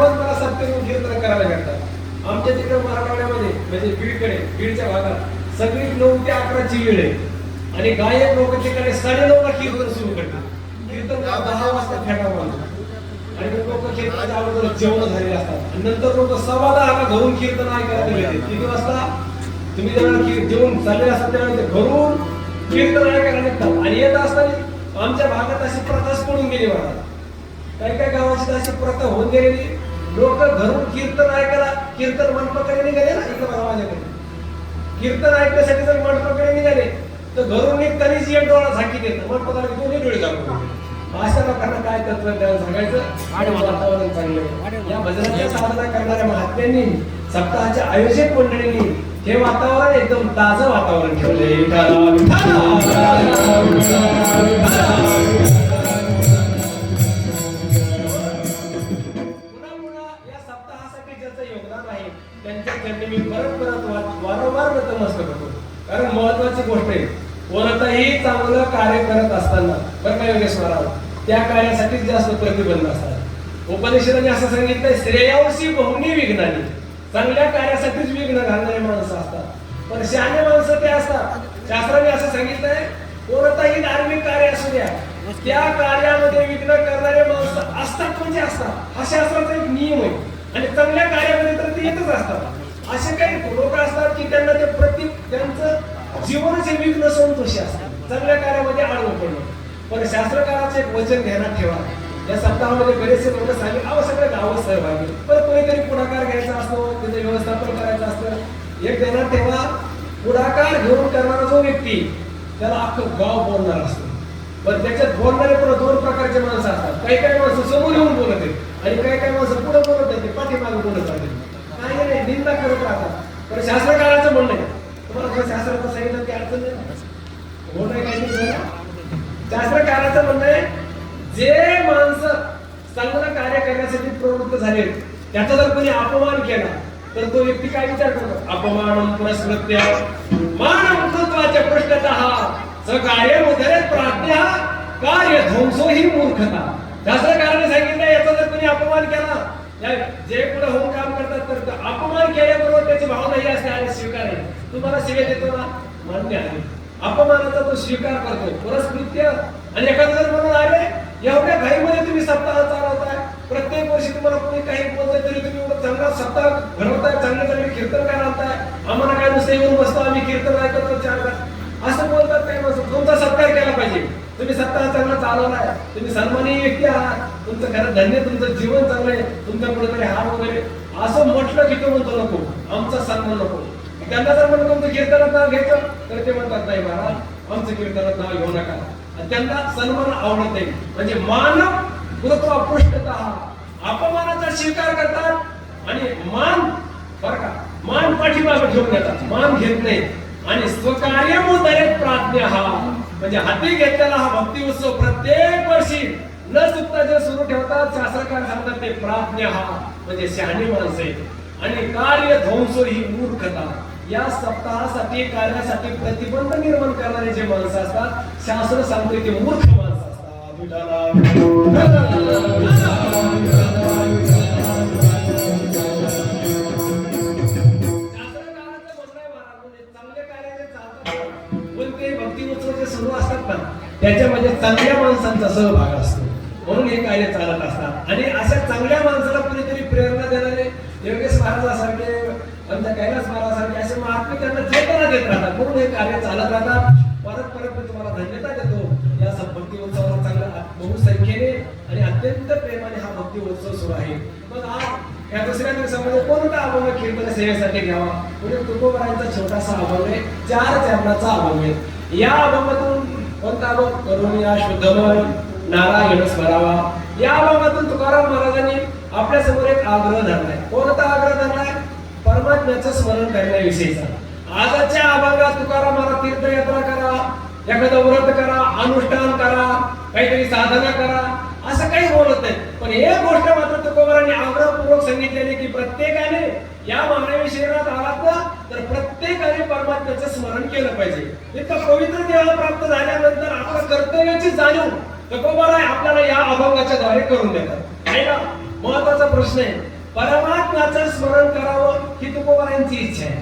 तेव्हाच मला सप्तमी कीर्तन करायला भेटतात. आमच्या तिकडे मराठवाड्यामध्ये म्हणजे बीडच्या भागात सगळी 9 ते 11ची वेळ आहे आणि गायक लोक तिकडे 9:30ला कीर्तन सुरू करतात. कीर्तन 10 वाजता फेटावं आणि लोक कीर्तनाच्या अगोदर जेवण झालेले असतात आणि नंतर लोक 10:15ला घरून कीर्तन ऐकायला येते. किती वाजता तुम्ही जेव्हा जेवण चालले असतात तेव्हा घरून कीर्तन ऐकायला निघतात आणि येत असताना आमच्या भागात अशी प्रथाच पडून गेली बघा. काही काही गावाची अशी प्रथा होऊन गेलेली, लोक घरून कीर्तन ऐकायला कीर्तन मंडपाकडे निघाले ना, इकडे बघा माझ्याकडे कीर्तन ऐकण्यासाठी जर मंडपाकडे निघाले तर घरून निघतानीच एक डोळा झाकीत येतं, मंडपाकडे दोन्ही डोळे झाकून. अशा लोकांना काय तत्वज्ञान सांगायचं आणि वातावरण चांगलं. या भजनाची साधना करणाऱ्या महात्म्यांनी सप्ताहाच्या आयोजक मंडळींनी हे वातावरण एकदम ताजं वातावरण ठेवले. त्यांच्या चरणी मी परत वारंवार नतमस्तक होतो. कारण महत्वाची गोष्ट आहे, कोणताही चांगलं कार्य करत असताना बरं का योगेश्वराव, त्या कार्यासाठीच जास्त प्रतिबंध असतात. उपनिषदाने असं सांगितलंय, श्रेयावशी बहुनी विघ्नानी. चांगल्या कार्यासाठीच विघ्न घालणारे माणसं असतात, पण शहाणे माणसं ते असतात. शास्त्राने असं सांगितलंय, कोणताही धार्मिक कार्य असू द्या, त्या कार्यामध्ये विघ्न करणारे माणसं असतात म्हणजे असतात. हा शास्त्राचा एक नियम आहे. आणि चांगल्या कार्यामध्ये तर ते येतच असतात. असे काही लोक असतात की त्यांना ते त्यांचं जीवनच हे विघ्न संतोषी असतात, चांगल्या कार्यामध्ये आडवं पडणं. पण शास्त्रकाराचं एक वचन ध्यानात ठेवा. या सप्ताहामध्ये बरेचसे लोक सांगितले, अहो सगळं गाव सहभागी, पण कोणीतरी पुढाकार घ्यायचा असतो, त्याचं व्यवस्थापन करायचं असतं. एक ध्यानात ठेवा, पुढाकार घेऊन करणारा जो व्यक्ती त्याला अख्खं गाव बोलणार असतो. पण त्याच्यात बोलणारे पण 2 प्रकारचे माणसं असतात. काही काही माणसं समोर येऊन बोलत आहेत आणि काही काही माणसं पुढे बोलत आहेत, पाठीमागे बोलत राहतात, काही नाही निंदा करत राहतात. पण शास्त्रकाराचं म्हणणं आहे, तुम्हाला शास्त्राचं सांगितलं की अडचण नाही होत आहे. काही शास्त्रकाराचं म्हणणं आहे, जे माणसं चांगलं कार्य करण्यासाठी प्रवृत्त झाले त्याचा जर कोणी अपमान केला तर तो व्यक्ती काय विचार करतो, अपमानम पुरस्कृत्य मानम कृत्वाच्या पृष्ठतः सकार्यम उदरेत प्राज्ञा कार्य ध्वंसो ही मूर्खता. शास्त्रकाराने सांगितलं, याचा जर कोणी अपमान केला, जे पुढे होऊन काम करतात तर अपमान केल्याबरोबर त्याची भावना ही असते, आणि स्वीकार आहे. तुम्हाला शिवे देतो ना, मान्य आहे, अपमानाचा तो स्वीकार करतो पुरस्कृत्य. आणि एखादं जर म्हणून आले, एवढ्या घाईमध्ये तुम्ही सप्ताह चालवताय, प्रत्येक वर्षी तुम्हाला कोणी काही बोलतोय तरी तुम्ही एवढं चांगला सप्ताह घडवताय, चांगले कीर्तन काय आणताय, आम्हाला काय नुसतं येऊन बसतो, आम्ही कीर्तन ऐकतो 4 तास असं बोलतात. काही माणसं तुमचा सत्कार केला पाहिजे. तुम्ही सप्ताह चांगला चालवलाय, तुम्ही सन्मानीय व्यक्ती आहात, तुमचं खरं धन्य, तुमचं जीवन चांगलं आहे, तुमच्या कुठेतरी हार वगैरे असं म्हटलं की तो म्हणतो नको, आमचा सन्मान नको. त्यांना जर म्हणून तुमचं कीर्तनात नाव घ्यायचं तर ते म्हणतात, नाही महाराज आमचं कीर्तनात नाव घेऊ नका. त्यांना सन्मान आवडत नाही. म्हणजे मानव गुरुत्व पृष्ठतः अपमानाचा स्वीकार करतात आणि मान बरं का, मान पाठीमागे ठेवून येतात, मान घेत नाही. आणि स्वकार्यमुदरेत प्राज्ञा, म्हणजे हाती घेतलेला हा भक्ती उत्सव प्रत्येक वर्षी न चुकता जे सुरू ठेवतात. शास्त्रकार सांगतात ते प्राज्ञा म्हणजे शहाणी माणसे. आणि कार्य ध्वंसो ही मूर्खता. या सप्ताहासाठी कार्यासाठी प्रतिबंध निर्माण करणारे जे माणसं असतात, शास्त्र सांगते ते मूर्ख माणसं असतात. भक्ती उत्सव जे सुरू असतात ना, त्याच्यामध्ये चांगल्या माणसांचा सहभाग असतो, म्हणून हे कार्य चालत असतात. आणि अशा चांगल्या माणसाला कुणीतरी प्रेरणा देणारे योगेश महाराजांसारखे, आमच्या कैलास महाराजांसारखे असे महात्मे त्यांना चेतना देत राहतात, म्हणून हे कार्य चालत राहतात. परत मी तुम्हाला धन्यता देतो. या भक्ती उत्सवाला चांगला बहुसंख्येने आणि अत्यंत प्रेमाने हा भक्ती उत्सव सुरू आहे. मग आज या दुसऱ्या दिवसामध्ये कोणता अभंग कीर्तन सेवेसाठी घ्यावा, म्हणजे तुकोबरायांचा छोटासा अभंग आहे, 4 चरणाचा अभंग आहे. या अभंगातून कोणता अभंग, करुणिया शुद्धमन नारायण स्मरावा. या अभंगातून तुकाराम महाराजांनी आपल्या समोर एक आग्रह धरलाय. कोणता आग्रह धरलाय? परमात्म्याचं स्मरण करण्याविषयीचा. आजच्या अभंगात तुकाराम महाराज तीर्थयात्रा करा, एखादं व्रत करा, अनुष्ठान करा, काहीतरी साधना करा, असं काही बोलत नाही. पण एक गोष्ट मात्र तुकोबारांनी आग्रहपूर्वक सांगितलेली की प्रत्येकाने या मानवी शरीरात आलात ना तर प्रत्येकाने परमात्म्याचं स्मरण केलं पाहिजे. इतका पवित्र देह प्राप्त झाल्यानंतर आपल्या कर्तव्याची जाणीव तुकोबाराय आपल्याला या अभंगाच्या द्वारे करून देतात. आहे ना, महत्वाचा प्रश्न आहे. परमात्म्याचं स्मरण करावं ही तुकोबारांची इच्छा आहे.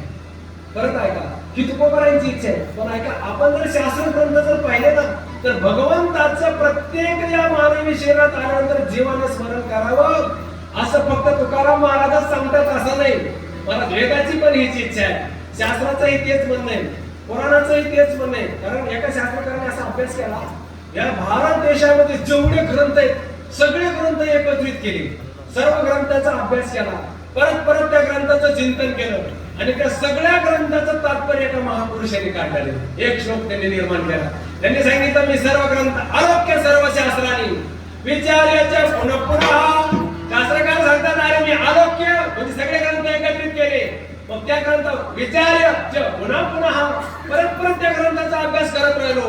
परत ऐका, ही तुकोबारांची इच्छा आहे. पण ऐका, आपण जर शास्त्र ग्रंथ जर पाहिले ना, तर भगवंताचं प्रत्येक या मानवी शरीरात आल्यानंतर जीवाने स्मरण करावं असं फक्त तुकाराम महाराजच सांगतात असं नाही. मला वेदाची पण हीच इच्छा आहे, शास्त्राचंही तेच म्हणणं आहे, पुराणाचंही तेच म्हणणं आहे. कारण एका शास्त्रकाराने असा अभ्यास केला, या भारत देशामध्ये जेवढे ग्रंथ आहेत सगळे ग्रंथ एकत्रित केले, सर्व ग्रंथाचा अभ्यास केला, परत परत त्या ग्रंथाचं चिंतन केलं आणि त्या सगळ्या ग्रंथाचं तात्पर्य एका महापुरुषाने काढले. एक श्लोक त्यांनी निर्माण केला. त्यांनी सांगितलं, मी सर्व ग्रंथ आरोग्य सर्व शास्त्रांनी विचाराच्या पुनः पुन्हा. शास्त्रकार सांगतात, अरे मी आरोग्य म्हणजे सगळे ग्रंथ एकत्रित केले, मग त्या ग्रंथ विचार्य पुन्हा पुन्हा परत परत त्या ग्रंथाचा अभ्यास करत राहिलो,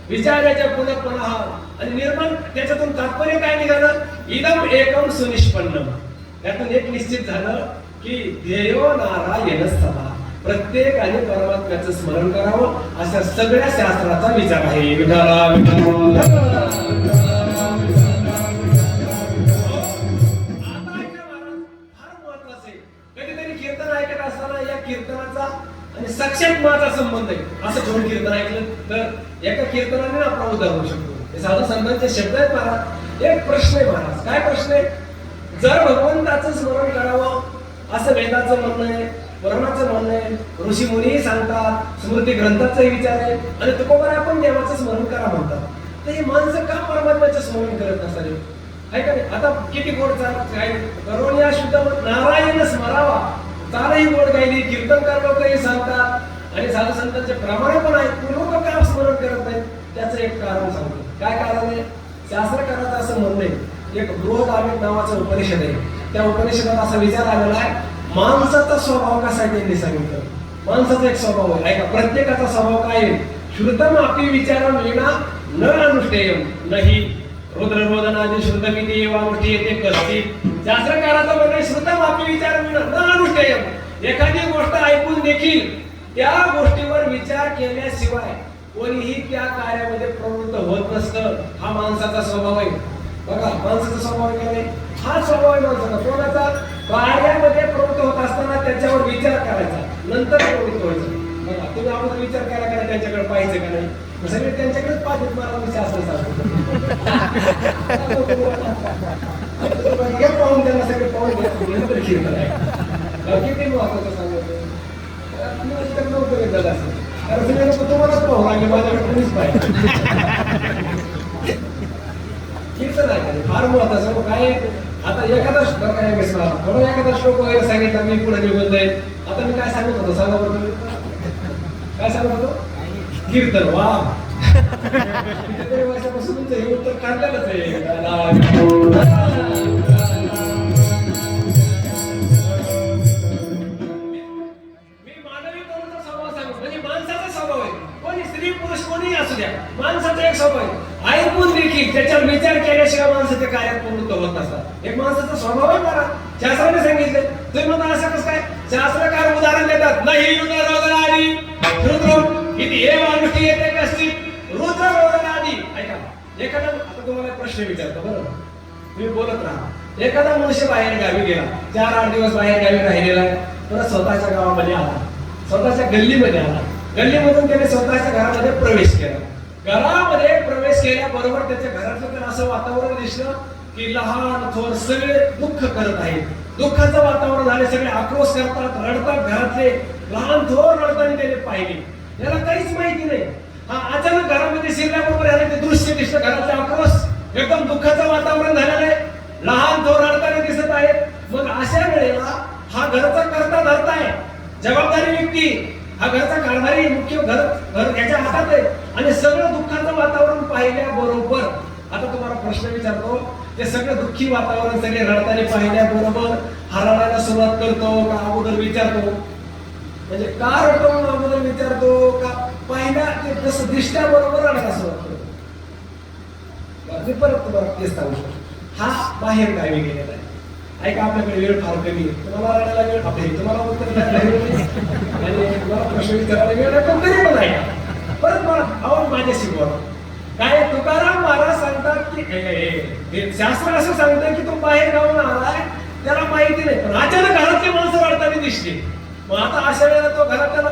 विचाराच्या पुन्हा पुन्हा. आणि निर्माण त्याच्यातून तात्पर्य काय निघालं, इदम एकम सुनिष्पन्नम. त्यातून एक निश्चित झालं की देयो नारायण सभा, प्रत्येकाने परमात्म्याचं स्मरण करावं अशा सगळ्या शास्त्राचा विचार आहे. विठाला कीर्तनाचा आणि साक्षात्माचा संबंध आहे असं दोन कीर्तन ऐकलं तर एका कीर्तनाने आपला उद्धार होऊ शकतो. हे साधू संतांचे शब्द आहेत महाराज. एक प्रश्न आहे महाराज, काय प्रश्न आहे, जर भगवंताचं स्मरण करावं असं वेदाचं म्हणणं आहे, पुराणाचं म्हणणं आहे, ऋषी मुनीही सांगतात, स्मृती ग्रंथाचाही विचार आहे आणि तुकोबार आपण देवाचं स्मरण करा म्हणतात, तर ही माणसं का परमात्म्याचं स्मरण करत नसावे? ऐका नाही, आता किती गोड काय करून या शुद्ध नारायण स्मरावा, चालही गोड गायली, कीर्तनकार लोकही सांगतात आणि साधू संतांचे प्रमाण पण आहेत, लोक का स्मरण करत नाहीत? त्याचं एक कारण सांगतो. काय कारण आहे? शास्त्रकाराचं असं म्हणणं आहे, एक बृहदारण्यक नावाचं उपनिषद आहे, त्या उपनिषदात असा विचार आलेला आहे, माणसाचा स्वभाव कसा आहे त्यांनी सांगितलं. माणसाचा एक स्वभाव आहे, ऐका, प्रत्येकाचा स्वभाव काय आहे, श्रुतम अपि विचारम विना न अनुष्ठेयम नाही रुद्ररोदनादि श्रुतमिति एवानुष्ठीयते कश्चित्. शास्त्रकाराचं म्हणणं आहे, श्रुतम अपि विचारम विना न अनुष्ठेयम. एखादी गोष्ट ऐकून देखील त्या गोष्टीवर विचार केल्याशिवाय कोणीही त्या कार्यामध्ये प्रवृत्त होत नसतं. हा माणसाचा स्वभाव आहे. बघा, माणसाचा स्वभाव काय, हा स्वभाव आहे माणसाचा. कोणाचा? कार्यामध्ये प्रवृत्त होत असताना त्याच्यावर विचार करायचा, नंतर प्रवृत्त व्हायचं. बघा, तुम्ही अगोदर विचार केला का त्यांच्याकडे पाहायचं का नाही? सगळे त्यांच्याकडेच पाहतात. मला मी शास्त्र सांगतो पाहून त्यांना सगळे पाहून नंतर कीर्तन आहे. किती महत्वाचं सांगतो नव्हतं एकदा असं, कारण सगळे लोक तुम्हालाच पाहू लागले, माझ्याकडे कोणीच पाहिजे. कीर्तन आहे फार महत्वाचं. काय आता एखादा थोडा एखादा श्लोक वगैरे सांगितला, मी पुढे निघून जाईल. आता मी काय सांगत होतो सांगा बरोबर, काय सांगत होतो? कीर्तन. वा, कितीतरी वर्षापासून तुमचं हे उत्तर काढलेलंच आहे. माणसाचा एक स्वभाव आहे, ऐकून देखील त्याच्यावर विचार केल्याशिवाय माणसाच्या कार्यात प्रवृत्त होत नसतात. एक माणसाचा स्वभाव आहे बरा. शास्त्राने सांगितलं, तुम्ही म्हणता असं कसं काय? शास्त्रकार उदाहरण देतात, नाही रुद्ररोदनादि रुद्र इति एव अनुष्ठीयते कश्चित् रुद्ररोदनादि. ऐका, एखादा, आता तुम्हाला प्रश्न विचारतो बरोबर, तुम्ही बोलत राहा. एखादा मनुष्य बाहेर गावी गेला, 4-8 दिवस बाहेर गावी राहिलेला आहे, परत स्वतःच्या गावामध्ये आला, स्वतःच्या गल्लीमध्ये आला, गल्लीमधून त्याने स्वतःच्या घरामध्ये प्रवेश केला. घरामध्ये प्रवेश केल्याबरोबर त्याच्या घरातलं तर असं वातावरण दिसलं की लहान थोर सगळे दुःख करत आहेत, दुःखाचं वातावरण झाले, सगळे आक्रोश करतात, रडतात, घरातले लहान थोर रडताना त्याने पाहिले. याला काहीच माहिती नाही. हा अचानक घरामध्ये शिरल्याबरोबर याला ते दृश्य दिसतं, घरातले आक्रोश, एकदम दुःखाचं वातावरण झालेलं आहे, लहान थोर रडताना दिसत आहेत. मग अशा वेळेला हा घरचा करता धरता आहे, जबाबदारी व्यक्ती, हा घरचा कारभारी, मुख्य घर याच्या हातात आहे आणि सगळं दुःखाचं वातावरण पाहिल्याबरोबर, आता तुम्हाला प्रश्न विचारतो, ते सगळं दुःखी वातावरण सगळे रडताना पाहिल्याबरोबर हा रडायला सुरुवात करतो का अगोदर विचारतो? म्हणजे का रडतो अगोदर विचारतो का पहिल्या ते जसं दिसल्याबरोबर रडायला सुरुवात करतो? मी परत तुम्हाला तेच सांगू शकतो, हा बाहेर गावी गेलेला आहे. ऐका, आपल्याकडे वेळ फार कमी आहे, तुम्हाला रडायला वेळ आपली, तुम्हाला उत्तर द्यायला वेळ आणि तुम्हाला प्रश्न विचारायला वेळ आहे, पण तरी पण ऐका परत मला आवड माझ्याशी बोला. काय तुकाराम महाराज सांगतात की शास्त्र असं सांगतंय की तो बाहेर गावून आलाय, त्याला माहिती माहिती नाही, पण अचानक घरातली माणसं रडताना दिसली. मग आता अशा वेळेला तो घरातल्याला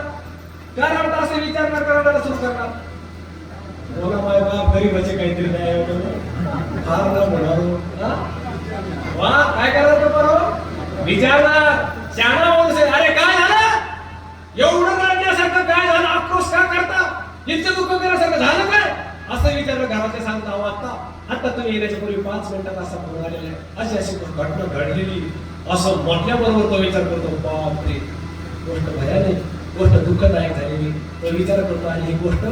काय रडता असं विचार करायला सुरू करणार. बोला माय बाप गरीबाचे काहीतरी नाही फार न म्हणालो. वा काय करायचं बरोबर विचारणार. शहाणा माणूस आहे. अरे काय झालं एवढं रडण्यासारखं, काय झालं, आक्रोश का करता, इतकं दुःख करण्यासारखं झालं काय असं विचारलं. घरातले सांगता आता तुम्ही येण्याच्या पूर्वी 5 मिनिटात असा फोन आलेला आहे, अशी अशी घटना घडलेली असं म्हटल्याबरोबर तो विचार करतो, बापरे गोष्ट भयानक, गोष्ट दुःखदायक झालेली. तो विचार करतो आणि ही गोष्ट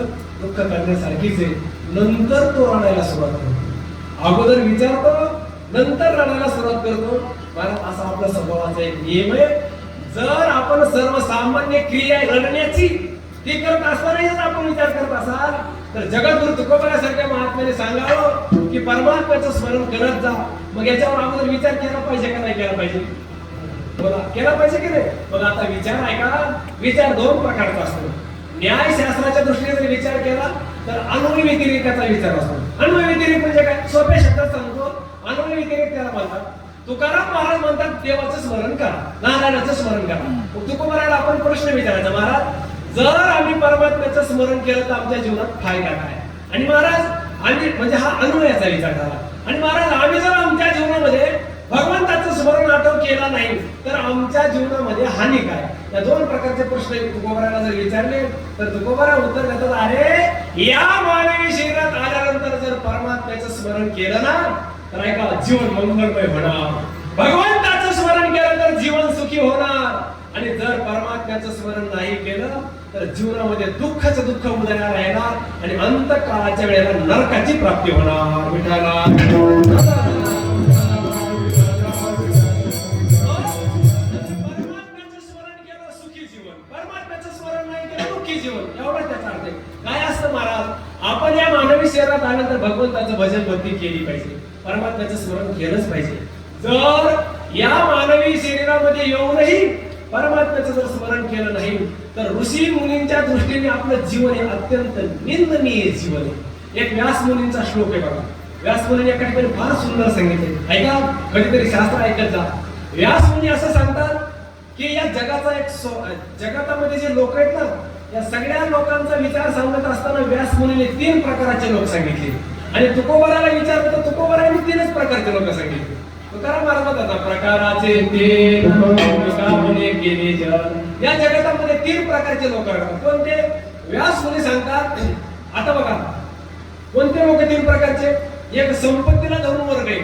दुःख करण्यासारखीच आहे. नंतर तो रडायला सुरुवात करतो. अगोदर विचारतो नंतर रडायला सुरुवात करतो. कारण असा आपला स्वभावाचा एक नियम आहे. जर आपण सर्वसामान्य क्रिया रडण्याची ती करत असतानाही जर आपण विचार करत असाल तर जगद्गुरु तुकोबारासारख्या महात्म्याने सांगावं की परमात्म्याचं स्मरण करत जा. मग याच्यावर अगोदर विचार केला पाहिजे का नाही केला पाहिजे? बोला केला पाहिजे की नाही? मग आता विचार आहे का? विचार 2 प्रकारचा असतो. न्यायशास्त्राच्या दृष्टीने जर विचार केला तर अन्वय व्यतिरेकाचा विचार असतो. अन्वय व्यतिरेक म्हणजे काय? सोप्या शब्दात सांगतो. अन्वय व्यतिरेक त्याला म्हणतात. तुकाराम महाराज म्हणतात देवाचं स्मरण करा, नारायणाचं स्मरण करा. तुकोबाराला आपण प्रश्न विचारायचा, महाराज जर आम्ही परमात्म्याचं स्मरण केलं तर आमच्या जीवनात फायदा काय? आणि महाराज आम्ही म्हणजे हा अन्वयाचा विचार झाला. आणि महाराज आम्ही जर आमच्या जीवनामध्ये भगवंताचं स्मरण आठव केला नाही तर आमच्या जीवनामध्ये हानी काय? या 2 प्रकारचे प्रश्न तुकोबाराला जर विचारले तर तुकोबारा उत्तर देतात, अरे या मानवी शरीरात आल्यानंतर जर परमात्म्याचं स्मरण केलं ना तर ऐका जीवन मंगलमय होणार. भगवंताचं स्मरण केलं तर जीवन सुखी होणार. आणि जर परमात्म्याचं स्मरण नाही केलं तर जीवनामध्ये दुःखाचं दुःख उदयाला येणार आणि अंतकाळाच्या वेळेला नरकाची प्राप्ती होणार. विठाला परमात्म्याचं स्मरण केलं सुखी जीवन, परमात्म्याचं स्मरण नाही केलं दुःखी जीवन. एवढंच त्याचा अर्थ आहे. काय असतं महाराज? आपण या मानवी शरीरात आल्यानंतर भगवंताचं भजन भक्ती केली पाहिजे, परमात्म्याचं स्मरण केलंच पाहिजे. जर या मानवी शरीरामध्ये येऊनही परमात्म्याचं जर स्मरण केलं नाही तर ऋषी मुनींच्या दृष्टीने आपलं जीवन हे अत्यंत निंदनीय जीवन आहे. एक व्यास मुनींचा श्लोक आहे बघा. व्यास मुनींनी एका ठिकाणी फार सुंदर सांगितले, ऐका कधीतरी शास्त्र ऐकत जा. व्यास मुनी असं सांगतात की या जगाचा एक जगामध्ये जे लोक आहेत ना या सगळ्या लोकांचा विचार सांगत असताना व्यास मुनीने 3 प्रकारचे लोक सांगितले. आणि तुकोबाराला विचारलं तर तुकोबाराने 3च प्रकारचे लोक सांगितले. तुकाराम महाराज म्हणतात प्रकाराचे 3 केले जग. या जगतामध्ये 3 प्रकारचे लोक आहेत. कोणते? व्यास मुनी सांगतात. आता बघा कोणते लोक 3 प्रकारचे? एक संपत्तीला धरून वर्ग आहे,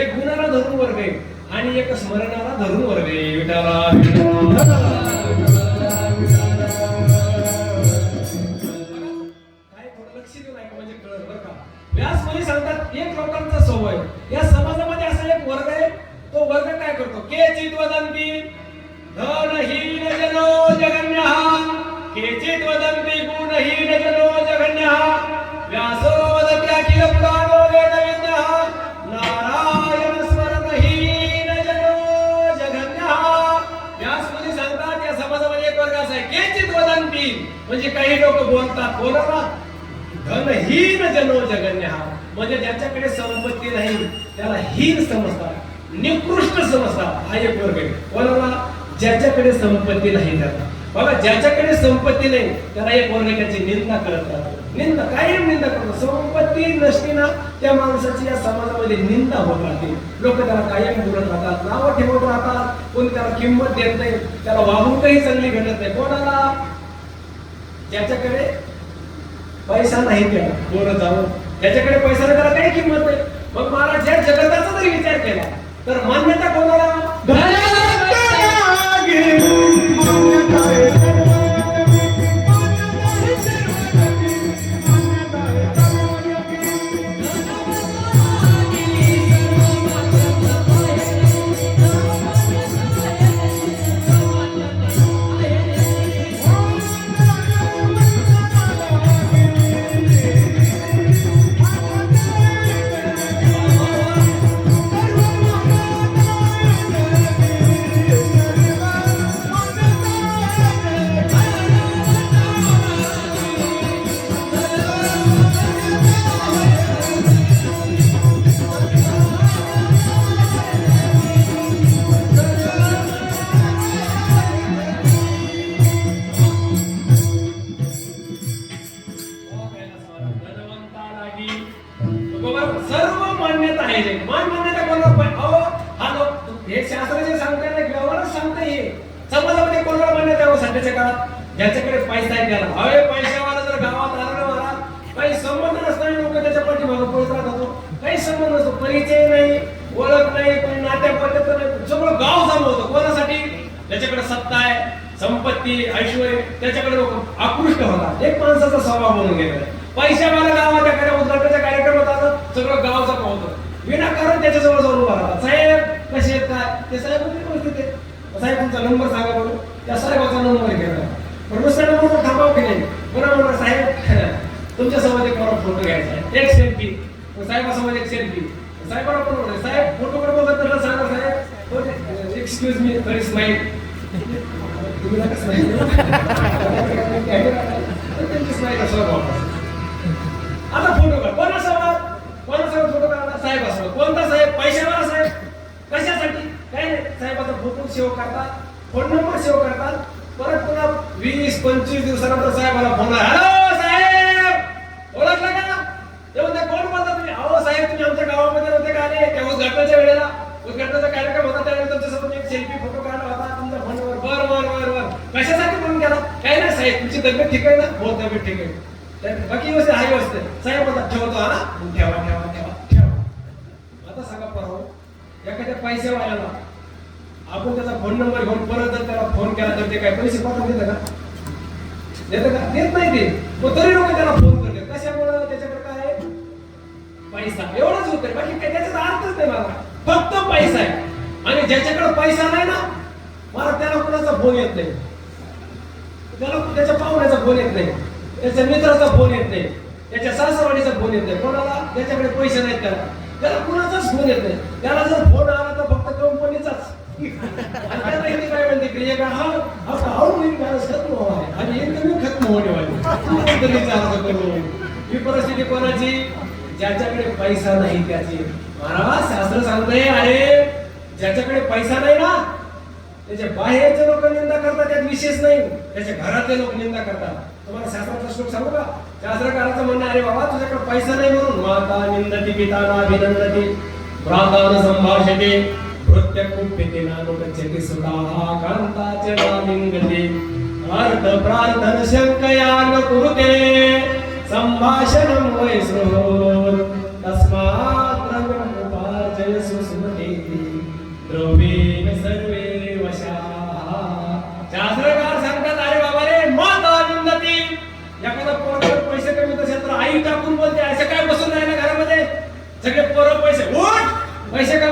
एक गुणाला धरून वर्ग आहे आणि एक स्मरणाला धरून वर्ग आहे. विठाला व्यास मुनी सांगतात एक लोकांचा स्वभाव आहे. या समाजामध्ये असा एक वर्ग आहे, तो वर्ग काय करतो? केचित वदंती धनहीन जनो जगन्यः, केचित वदंती गुणहीन जनो जगन्यः, व्यासो वदति अखिल पुराणो वेदविद्यः, नारायण स्मरणहीन जनो जगन्यः. व्यास मुनी सांगतात या समाजामध्ये एक वर्ग असा आहे केचित वदंती म्हणजे काही लोक बोलतात, बोला ना, धनहीन जनो जगन्यः म्हणजे ज्याच्याकडे संपत्ती नाही त्याला हीन समजतात, निकृष्ट समजतात. हा एक वर्ग आहे. कोणाला? ज्याच्याकडे संपत्ती नाही त्याला. बघा ज्याच्याकडे संपत्ती नाही त्याला एक वर्ग त्याची निंदा करत राहतो. निंदा कायम निंदा करतो. संपत्ती नसली ना त्या माणसाची या समाजामध्ये निंदा होत राहते. लोक त्याला कायम बोलत राहतात, नावं ठेवत राहतात, कोणी त्याला किंमत देत नाही, त्याला वागणूकही चांगली भेटत नाही. कोणाला? ज्याच्याकडे पैसा नाही त्याला बोलत जावं, ज्याच्याकडे पैसा नाही त्याला काही किंमत नाही. मग महाराज या जगताचा जरी विचार केला तर मान्यता कोणाला? हे शास्त्राचे सांगताय ना, व्यवहारच सांगताय. हे समाजामध्ये कोणाला मान्यता आहे सध्याच्या काळात? ज्याच्याकडे पैसा आहे त्याला. अरे पैशावाला जर गावात आला ना मला, काही संबंध नसताना लोक त्याच्या पाठीमागं पळत राहतात. काही संबंध नसतो, परिचय नाही, ओळख नाही, कोणी नात्या पद्धत नाही, सगळं गाव जमवतं. कोणासाठी? ज्याच्याकडे सत्ता आहे, संपत्ती, ऐश्वर्य, त्याच्याकडे लोक आकृष्ट होतात. एक माणसाचा स्वभाव म्हणून गेलेला आहे. पैशावाला गावात एखाद्या उद्घाटनाच्या कार्यक्रमात आलं, सगळं गाव जमवतं. विनाकारण त्याच्याजवळ जाऊन उभा राहतात. साहेब कसे आहेत काय? ते साहेब व्यवस्थित आहे. साहेब तुमचा नंबर सांगा बघू. त्या साहेबाचा नंबर घेतला. पण दुसऱ्या नंबरवर थांबाव की नाही? पुन्हा म्हणणार साहेब तुमच्यासोबत एक फोटो घ्यायचा आहे, एक सेल्फी. साहेबासोबत एक सेल्फी. साहेबाला पण म्हणतो साहेब फोटो कडे बघत तर सांगा साहेब एक्सक्यूज मी थोडी स्माईल. तुम्ही नका स्माईल. त्यांची स्माईल असं. आता फोटो काढ. कोणासोबत? कोणासोबत फोटो काढला? साहेबासोबत. कोणता साहेब? पैशावाला साहेब. कशासाठी? काय नाही, साहेबाचा फोटो सेव्ह करतात, फोन नंबर सेव्ह करतात. परत पुन्हा 20-25 दिवसानंतर साहेबाला फोन आला, हॅलो साहेब ओळखला का? तेव्हा कोण बोलता तुम्ही? अहो साहेब तुम्ही आमच्या गावामध्ये नव्हते का आले? त्या उद्घाटनाच्या वेळेला, उद्घाटनाचा कार्यक्रम होता त्यावेळेला तुमच्यासोबत एक सेल्फी फोटो काढला होता तुमच्या फोनवर. बर बर बर बर कशासाठी म्हणून केला? काय नाही साहेब तुमची तब्येत ठीक आहे ना? हो तब्येत ठीक आहे. बाकी व्यवस्थित आहे व्यवस्थित. साहेब बोलतात ठेवतो हा, ठेवा ठेवा ठेवा ठेवा. आता सांगा परवा एखाद्या पैसेवाल्याला आपण त्याचा फोन नंबर घेऊन परत जर त्याला फोन केला तर ते काय पैसे पाठवून देतं का? देतं का? देत नाही ते. मग तरी लोक त्याला फोन करतात. कशामुळे? त्याच्याकडे काय आहे? पैसा. एवढंच होतं, बाकी काय त्याचा अर्थच नाही. मला फक्त पैसा आहे. आणि ज्याच्याकडे पैसा नाही ना, मला त्याला कोणाचा फोन येत नाही, त्याला त्याच्या पाहुण्याचा फोन येत नाही, त्याच्या मित्राचा फोन येत नाही, त्याच्या सासरवाडीचा फोन येत नाही. कोणाला? त्याच्याकडे पैसे नाहीत त्याला कुणाचाच फोन येत नाही. त्याला जर फोन आला तर फक्त कंपनीचाच. काय म्हणते की खत्म होणे वाली ही परिस्थिती कोणाची? ज्याच्याकडे पैसा नाही त्याची. महाराज शास्त्र सांगतंय अरे ज्याच्याकडे पैसा नाही ना, त्याच्या बाहेरचे लोक निंदा करतात, त्यात विशेष नाही, त्याच्या घरातले लोक निंदा करतात. तुम्हाला शास्त्राचा श्लोक सांगू का? शास्त्रकाराचं म्हणणं अरे बाबा तुझ्याकडे पैसा नाही म्हणून माता निंदती पिता नाभिनंदती भ्राता न संभाषते प्रत्यकुप्यते नानुगच्छति सुधा कांताचे नालिंगते अर्थ प्रार्थन शंकया न कुरुते संभाषणं वैश्रोत तस्मात् द्रव्योपार्जय सुस्मृते द्रव्येन सर्वे वशाः. शास्त्रकार सांगतात अरे बाबा रे माता निंदती. एखादा पोराकडे पैसे कमी असेल तर आई टाकून बोलते असं काय बसून राहिलं घरामध्ये? सगळे पोरं पैसे उठ पैसे का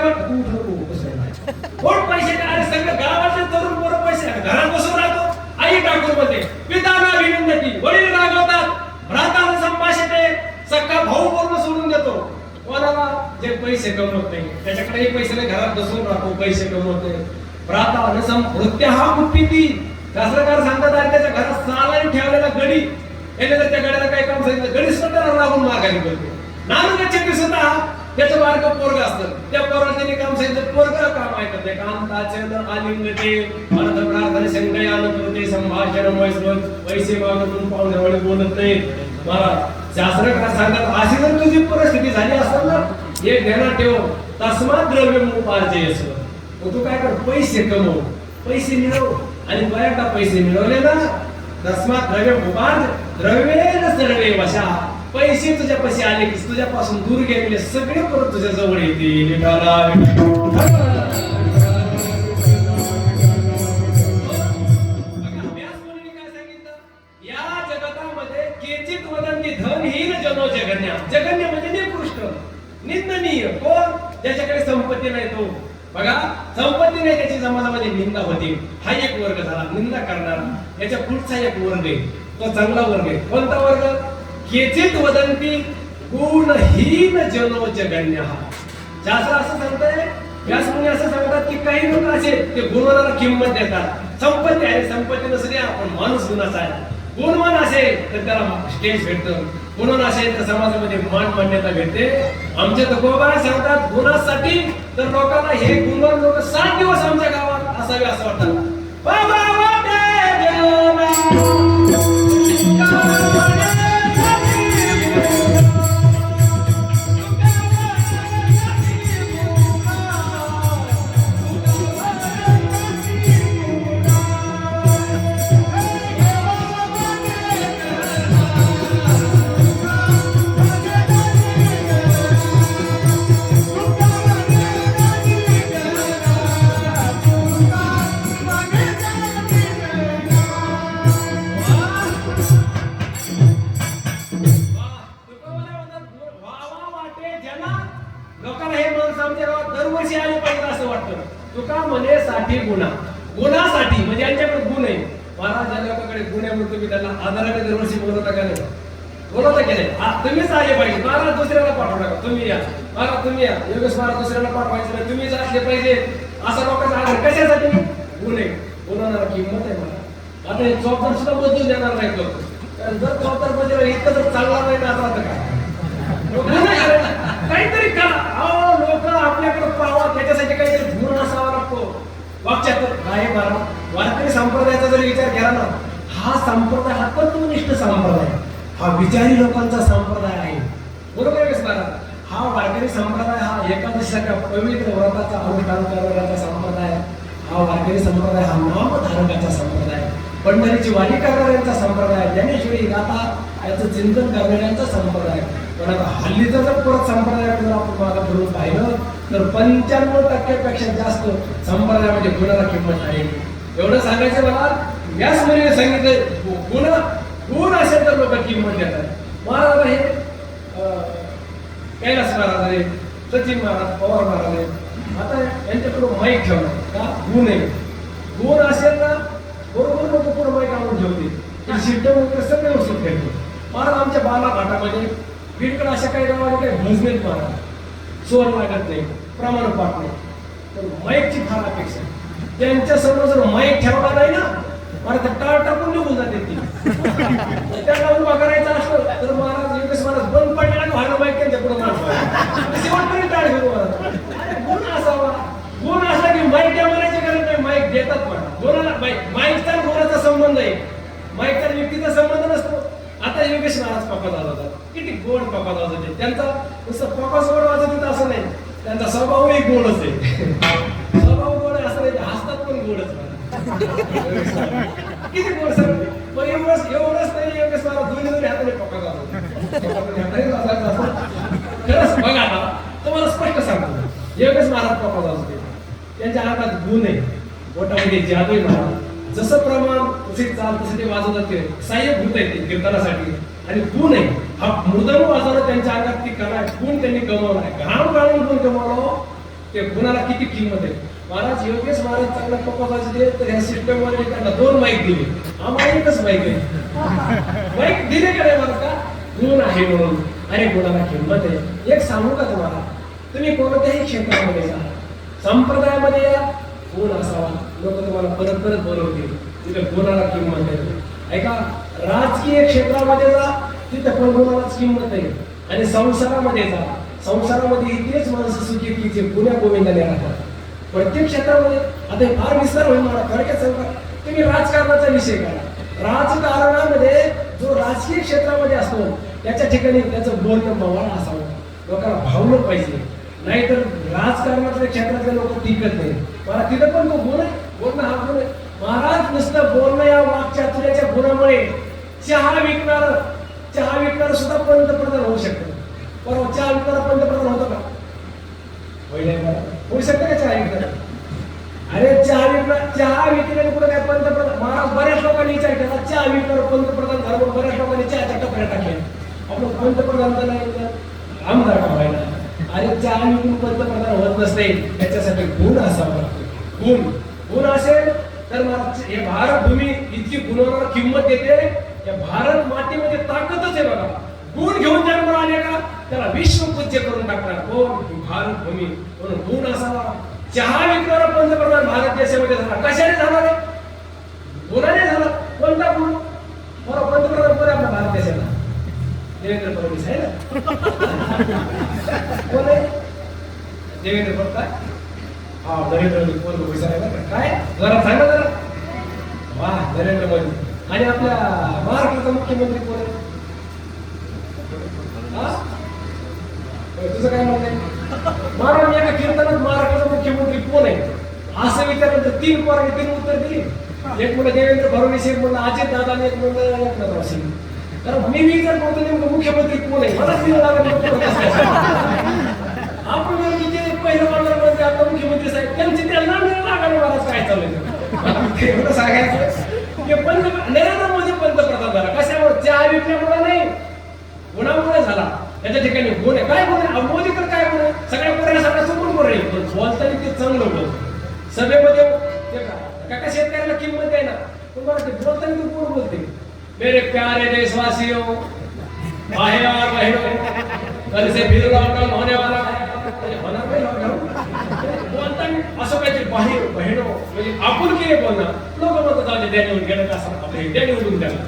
कोण पैसे काय? अरे सगळं गावातले तरुण पोरं पैसे घरात बसून राहतो. आई टाकून बोलते पिताना विनंती, वडील रागवतात, भ्राताला संभाषते, सख्खा भाऊ बोलणं सोडून देतो. कोणाला? जे पैसे कमवत नाही, त्याच्याकडे पैसे नाही, घरात बसून राहतो, पैसे कमवते. भ्राता न संभृत्य हा कुप्पीती. शास्त्रकार सांगतात अरे त्याच्या घरात चालायला ठेवलेला गडी, याने जर त्या गड्याला काय काम सांगितलं गडी स्वतःला लागून मागायला बोलतो. नानुगच्छति स्वतः त्याचं मार्ग पोरग असतं, त्या पोराला त्यांनी काम सांगितलं पोरग काम ऐकत नाही. कांताचे आलिंगते अर्थ प्रार्थना शंकया न कुरुते संभाषण वैश्रोत. पैसे मागून पाहुण्यावळी बोलत नाही. मला शास्त्रकार सांगतात अशी जर तुझी परिस्थिती झाली असेल ना, हे ध्यानात ठेव तस्मात् द्रव्योपार्जयस. मग तू काय कर? पैसे कमव, पैसे मिळव. आणि बऱ्याचदा पैसे मिळवले ना, तस्मात् द्रव्योपार्जय द्रव्येन सर्वे वशाः. पैसे तुझ्यापाशी आले की तुझ्यापासून दूर गेलेले सगळे परत तुझ्या जवळ येतील. या जगतामध्ये केचित वदन्ति धनहीन जनो जगन्य. जगन्य म्हणजे निकृष्ट, निंदनीय. कोण? ज्याच्याकडे संपत्ती नाही तो. बघा संपत्ती नाही त्याची समाजामध्ये निंदा होते. हा एक वर्ग झाला निंदा करणारा. याच्या पुढचा एक वर्ग आहे, तो चांगला वर्ग आहे. कोणता वर्ग? केचित वदन्ति गुणहीन जनो जगन्यः. शास्त्र असं सांगतंय, व्यासमुनी असं सांगतात की काही लोक असे ते गुणवानाला किंमत देतात. संपत्ती आहे, संपत्ती नसली आपण माणूस गुणाचा आहे. गुणवान असेल तर त्याला स्टेज भेटतं, गुणवान असेल तर समाजामध्ये मान मान्यता भेटते. आमच्या तुकोबा सांगतात गुणासाठी तर लोकांना हे गुणवान लोक 7 दिवस आमच्या गावात असावे असं वाटतं. गुणासाठी गुन्हा, गुणासाठी म्हणजे यांच्याकडे गुण आहे. महाराज ज्या लोकांकडे गुण आहे म्हणून तुम्ही त्यांना आदराने दरवर्षी बोलवता का नाही? बोलवता की नाही? तुम्हीच आले पाहिजे. महाराज दुसऱ्याला पाठवू नका, तुम्ही या. महाराज तुम्ही या. योगेश महाराज दुसऱ्याला पाठवायचं नाही, तुम्हीच असले पाहिजे. असा लोकांचा आदर कशासाठी? गुण आहे. गुणाला किंमत आहे मला. आता हे चौकदार सुद्धा बदलून देणार नाही लोक. कारण जर चौकदार बदल इतकं जर चालणार नाही ना आता काय काहीतरी करा. अहो लोक आपल्याकडे पाहावा त्याच्यासाठी काहीतरी गुण असावा लागतो. वाक्यात आहे महाराज वारकरी संप्रदायाचा जर विचार केला ना, हा संप्रदाय हा तत्वनिष्ठ संप्रदाय, हा विचारी लोकांचा संप्रदाय आहे. बरोबर आहे महाराज? हा वारकरी संप्रदाय हा एकादशीसारख्या पवित्र व्रताचा अनुष्ठान करणाऱ्याचा संप्रदाय, हा वारकरी संप्रदाय हा नामधारकाचा संप्रदाय, पंढरीची वारी करणाऱ्यांचा संप्रदाय, ज्ञानेश्वरी गाथा याचं चिंतन करणाऱ्यांचा संप्रदाय. पण आता हल्लीचा जर परत संप्रदायाकडे आपण मागं फिरून पाहिलं तर 95% जास्त संप्रदायामध्ये गुणाला किंमत आहे. एवढं सांगायचं मला, याच मुलीने सांगितलं गुण असेल तर लोक किंमत देतात. महाराज हे कैलास महाराज आहे, सचिन महाराज, पवार महाराज आहे. आता यांच्याकडून माईक ठेवणार का? गुण आहे. गुण असेल ना बरोबर लोक पुढे माईक आणून ठेवते, शिट्टे वगैरे सगळे व्यवस्थित ठेवते. महाराज आमच्या बालाघाटामध्ये बीडकडे अशा काही गावाने काही भजनेत महाराज, स्वर लागत नाही, प्रमाण पाठ नाही, पण माईकची फार अपेक्षा. त्यांच्या समोर जर माईक ठेवला नाही ना, मला तर टाळ टाकून निघून जाते ती. त्यांना उभा करायचा असतो तर महाराज योगेश महाराज बंद पडलेला व्हायला माईक त्यांच्या पुढे माणसं शेवटपर्यंत टाळ घेऊ. महाराज गुण असावा. गुण असला की माईक द्या म्हणायची गरज नाही, माईक देतात. पण गुणाला माईकचा गुणाचा संबंध आहे, माईकचा व्यक्तीचा संबंध नसतो. आता योगेश महाराज पप्पा वाजवतात, किती गोड पप्पा वाजवते. त्यांचा नुसतं पप्पाच गोड वाजवत असं नाही, त्यांचा स्वभावही गोडच आहे. स्वभाव गोड आहे असं नाही, हसतात पण गोडच. किती गोड सर. पण एवढंच नाही योगेश महाराज दोन्ही हाताने पप्पा वाजवतात. खरंच बघा आता तुम्हाला स्पष्ट सांगतो, योगेश महाराज पप्पा वाजवते, त्यांच्या हातात गुण आहे, बोटामध्ये जादू आहे. महाराज जसं प्रमाण तसे चाल तसे ते वाजवतात, ते सहाय्यक भूत आहे ते कीर्तनासाठी. आणि गुण आहे हा मृदंग वाजवणं त्यांच्या अंगात ती कला आहे. गुण त्यांनी कमवला आहे, घाम गाळून गुण कमवलं. ते गुणाला किती किंमत आहे. महाराज योगेश महाराज चांगला पप्पा वाजले तर ह्या सिस्टम वर त्यांना 2 माईक दिले. आम्हाला एकच माईक आहे. माईक दिले का नाही महाराज? का गुण आहे म्हणून. अरे गुणाला किंमत आहे. एक सांगू का तुम्हाला, तुम्ही कोणत्याही क्षेत्रामध्ये जा, संप्रदायामध्ये या, गुण असावा. लोक तुम्हाला परत परत बोलवतील, तिथे गुणाला किंमत आहे. ऐका, राजकीय क्षेत्रामध्ये जा, तिथे पण गुणालाच किंमत आहे. आणि संसारामध्ये जा, संसारामध्ये तेच माणसं सुखी की जे गुण्या गोविंदाने राहतात. प्रत्येक क्षेत्रामध्ये आता फार विस्तार होईल मला थोडक्यात सांगा. तुम्ही राजकारणाचा विषय करा, राजकारणामध्ये जो राजकीय क्षेत्रामध्ये असतो त्याच्या ठिकाणी त्याचं बोलणं मवाळ असावं, लोकांना भावलं पाहिजे. नाहीतर राजकारणातल्या क्षेत्रातले लोक टिकत नाही. मला तिथं पण तो गुण आहे, बोलणं हा गुण आहे. महाराज नुसतं बोलणं या वाक्चातुर्याच्या गुणामुळे चहा विकणार सुद्धा पंतप्रधान होऊ शकतो. बरोबर, चहा विकणारा पंतप्रधान होतो का? होऊ शकतं का चहा विकणार? अरे चहा विकल्याने कुठं काय पंतप्रधान? महाराज बऱ्याच लोकांनी विचार केला चहा विकणार पंतप्रधान झालं, बऱ्याच लोकांनी चहाच्या टपऱ्या टाकल्या. आपण पंतप्रधान तर नाही, आमदार का व्हायला? अरे चहा विकून पंतप्रधान होत नसते, त्याच्यासाठी गुण असावा लागतो. गुण असेल तर हे भारत भूमी इतकी गुणाला किंमत देते. या भारत मातीमध्ये ताकदच आहे बघा. गुण घेऊन जन्म आले का त्याला विश्वपूज्य करून टाकणार. कोण? भारत भूमी. म्हणून गुण असावा. चहा विकणारा पंतप्रधान भारत देशामध्ये झाला, कशाने झाला? गुणाने झाला. कोणता गुण? बरोबर, पंतप्रधान कोण आपल्या भारत देशाला? देवेंद्र फडणवीस आहे ना? कोण आहे? देवेंद्र फडणवीस. हा, नरेंद्र मोदी. कोण पैसा आहे का काय? जरा सांगा जरा. वा, नरेंद्र मोदी. आणि आपल्या महाराष्ट्राचा मुख्यमंत्री कोण आहे? तुझं काय म्हणणं आहे? महाराज एका कीर्तनात महाराष्ट्राचा मुख्यमंत्री कोण आहे असं विचारलं तर 3 पोरांनी 3 उत्तर दिली. एक म्हणलं देवेंद्र फडणवीस, एक म्हणलं अजित दादा, एक म्हणलं एकनाथ शिंदे. कारण मी विचार करतो नेमकं मुख्यमंत्री कोण आहे, मला आपण जे पहिलं पंतप्रधान आता मुख्यमंत्री साहेब त्यांचे त्यांना लागायला मला काय चाललंय एवढं सांगायचं. नरेंद्र मोदी पंतप्रधान झाला कशामुळे? चहा विकल्यामुळे नाही, गुणामुळे झाला. त्याच्या ठिकाणी गुण आहे. काय गुण आहे? मोदी तर काय गुण आहे? सगळ्या पोरांना सगळ्या चुकून बोल पण बोलताना ते चांगलं बोलतो. सभेमध्ये काका शेतकऱ्याला किंमत आहे ना, तुम्हाला ते बोलताना तू कोण बोलते? मेरे प्यारे देशवासियों, भाइयों और बहनों, कल से फिर लॉकडाउन होने वाला है. होणार नाही लॉकडाऊन बोलताना असं काहीतरी बाहेर बहिणो म्हणजे आपण केले बोलणार. लोक म्हणतात जाऊ दे द्या निवडून गेलं का असं आपलं द्या निवडून द्यायला.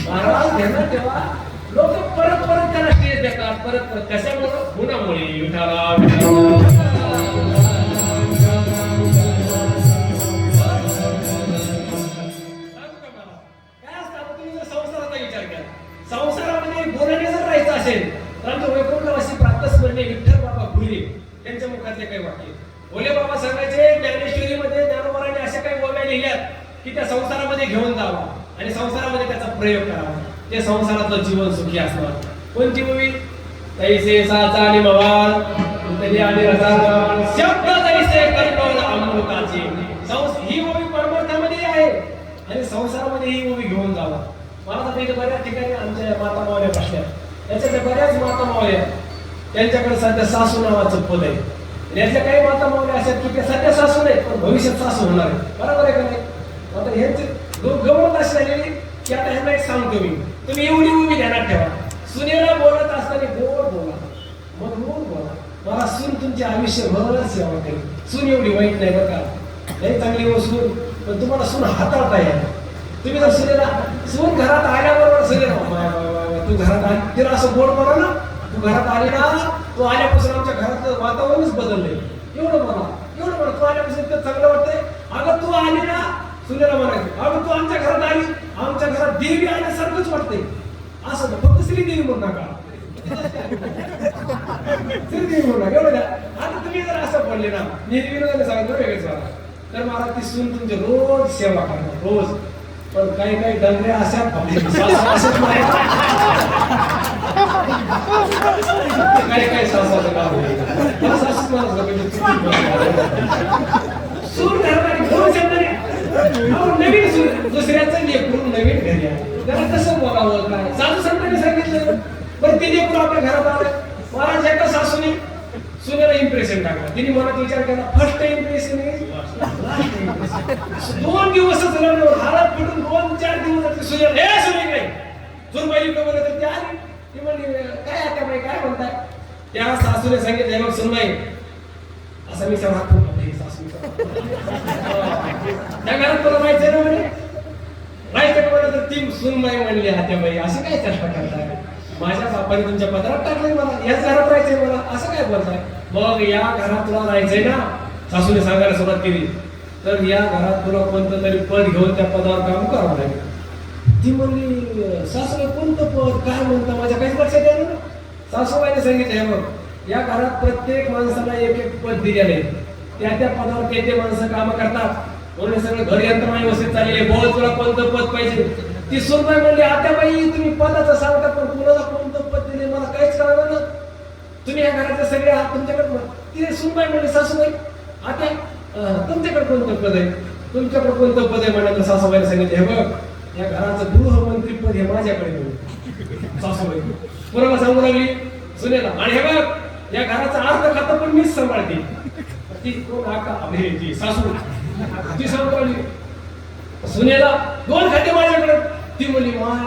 महाराज घेणार तेव्हा लोक परत परत त्याला स्टेज देतात. परत परत कशामुळे? गुणामुळे. विठाला संसारामध्ये गुणाने जर राहायचं असेल तर आमच्या वैकुंठवासी प्रातस्मरणे विठ्ठल बाबा गुरुदेव त्यांच्या मुखातले काही वाक्य. भोले बाबा सांगायचे ज्ञानेश्वरीमध्ये ज्ञानोबाराने अशा काही ओव्या लिहिल्यात की त्या संसारामध्ये घेऊन जावा आणि संसारामध्ये त्याचा प्रयोग करावा. ते संसारातलं जीवन सुखी असणार. कोणती ओवी? तैसे साचा आणि मवाळ तरी आणि रसाळ शब्द तैसे कल्पना अमृताची. ही ओवी परमार्थामध्ये आहे आणि संसारामध्ये ही ओवी घेऊन जावा. मला तर इथे बऱ्याच ठिकाणी आमच्या माता मावल्या बसल्या. त्याच्या बऱ्याच माता मावल्या त्यांच्याकडे सध्या सासू नावाचं पद आहे. यातल्या काही माता मावल्या अशा की त्या सध्या सासू नाही पण भविष्यात सासू होणार आहे. बरोबर आहे का नाही? आता ह्यांची गमत अशी झालेली की आता ह्यांना एक सांगतो मी, तुम्ही एवढी उभी ध्यानात ठेवा. सुनेला बोलत असताना गोड बोला, मग गोड बोला. मला सून तुमचे आयुष्यभर सेवा करेल. सून एवढी वाईट नाही बरं का, नाही चांगली हो सून, पण तुम्हाला सून हाताळता येईल. तुम्ही जर सुनेला सून घरात आल्याबरोबर सुनेला तू घरात आली तिला असं गोड बोला ना, तू घरात आली ना, तू आल्यापासून आमच्या घराचं वातावरणच बदललंय. एवढं बोला तू आल्यापासून इतकं चांगलं वाटतंय. अगं तू आली ना, सुनेला म्हणायचं अगं तू आमच्या घरात आली, आमच्या घरात देवी आल्यासारखंच वाटतंय. असं फक्त श्रीदेवी म्हणू नका, श्रीदेवी म्हणू नका. एवढं आता तुम्ही जर असं बोलले ना, निर्विरोधाने सांगतो वेगळंच मला, तर मला ती सून तुमची रोज सेवा करणार रोज. पण काही काही डंगरे अशा काही काही सासाचं काम सून घरात दोन शब्दाने नवीन सून दुसऱ्याचं लेकरून नवीन घरी आहे. त्याला कसं बोलावं काय? साधू संतांनी सांगितलं. पण ते लेकरून आपल्या घरात आलं. महाराज एका सासूने सुनेला इम्प्रेशन टाकला. तिने मनात विचार केला फर्स्ट इम्प्रेशन दोन दिवसच लग्न हातात फिटून 2-4 दिवस सुनेला हे सुने काय सुन पहिली बोलत तर ती आली. ती म्हणली काय आता बाई काय म्हणताय? त्या सासूने सांगितलं मग सुनबाई असं मी सगळा त्या घरात तुला माहिती ना म्हणे राहायचं का म्हणलं तर ती सुनबाई म्हणली हात्याबाई असं काय चेष्टा करताय? माझ्या बापाने तुमच्या पत्रात टाकलंय मला, याच घरात राहायचंय मला, असं काय बोलताय? मग या घरात तुला राहायचंय ना, सासूने सांगायला सुरुवात केली, तर या घरात तुला कोणतं तरी पद घेऊन त्या पदावर काम करावं लागेल. ती म्हणली सासूला कोणतं पद काय म्हणता माझ्या काहीच लक्षात येईल ना. सासूबाईने सांगितलं मग या घरात प्रत्येक माणसाला एक एक पद दिलेलं आहे. त्या पदावर ते माणसं काम करतात. म्हणून सगळं घर यंत्रणा व्यवस्थित चाललेले. बोल तुला कोणतं पद पाहिजे? ती सुनबाई म्हणली आत्याबाई तुम्ही पदाचं सांगता पण कुणाला कोणतं पद दिले मला काहीच कळलं ना. तुम्ही या घराचे सगळे आहात तुमच्याकडे. ती सुनबाई म्हणली सासूबाई आता तुमच्याकडे कोणतं पद आहे? तुमच्याकडे कोणतं पद आहे म्हणाल. सासूबाईने सांगितलं हे बघ या घराचं गृहमंत्री पद हे माझ्याकडे मिळेल. सासूबाई पुन्हा सांगू लागली सुनेला आणि हे बघ या घराचा अर्थ खातं पण मीच सांभाळते. ती कोण ती सासू ती सांगू लागली सुनेला 2 खाते माझ्याकडे. ती म्हणली माय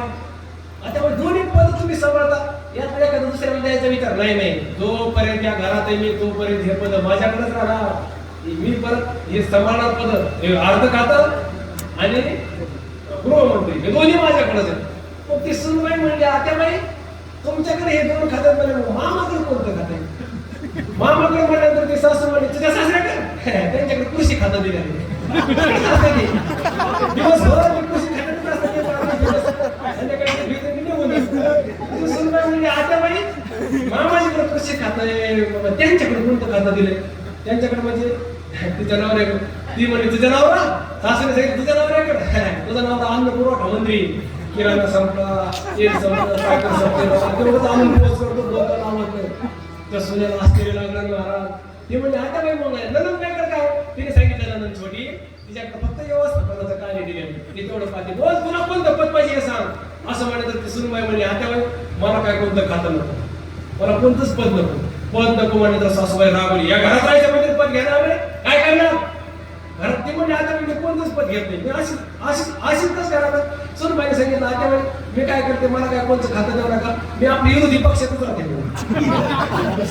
आता दोन्ही पद तुम्ही सांभाळता, यात एखादं दुसऱ्याला द्यायचा विचार नाही. जोपर्यंत या घरात आहे मी तोपर्यंत हे पद माझ्याकडेच राहणार. मी परत हे सांभाळणार पद, हे अर्ध खातं आणि गृहमंत्री हे दोन्ही माझ्याकडेच आहेत. मग ती सुनबाई म्हणली आत्याबाई तुमच्याकडे हे 2 खात्यात म्हणजे मामाकडे कोणतं खातं आहे? मामाकडे म्हटल्यानंतर ते सासू म्हणले तुझ्या सासऱ्याकडे त्यांच्याकडे कृषी खातं दिलं. दिवसभर कृषी खात्यात आत्याबाई मामाजीकडे कृषी खातं आहे त्यांच्याकडे कोणतं खातं दिलंय? त्यांच्याकडे म्हणजे तुझ्या नवऱ्याकडे. ती म्हणजे तुझ्या नवरा सासूने सांगितलं तुझ्या नवऱ्याकडे. तुझा नवरा अन्न पुरवठा मंत्री, किराणा संपला, तेल संपलं, साखर संपलं, तेवढंच आणून पोच करतो. लोक लावत त्या सुनेला आश्चर्य लागलं महाराज. ती म्हणजे आत्याबाई मग नंदन काय काय तिने सांगितलं नंदन छोटी तिच्याकडे फक्त व्यवस्थापनाचं कार्य दिले ते तेवढं पाहते. बोल तुला कोणतं पद पाहिजे हे सांग. असं म्हणत ती सुनबाई म्हणली आत्याबाई मला काय कोणतं खातं नको, मला कोणतंच पद नको. पद नको म्हणलं तर सासूबाई रागवली या घरात राहायचं म्हणजे पद घेणार काय करणार घरात. ती म्हणजे आता कोणतं शपथ घेत नाही. मी अशीच कसं करायला सुनबाईने सांगितलं आता मी काय करते, मला काय कोणचं खातं देऊ नका, मी आपली विरोधी पक्षातच राहते.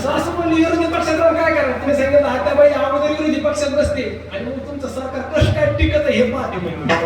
सासू म्हणली विरोधी पक्षात राहून काय करा, तुम्ही सांगितलं आता बाई अगोदर विरोधी पक्षात बसते आणि मग तुमचं सरकार कसं काय टिकत हे पाहते म्हणजे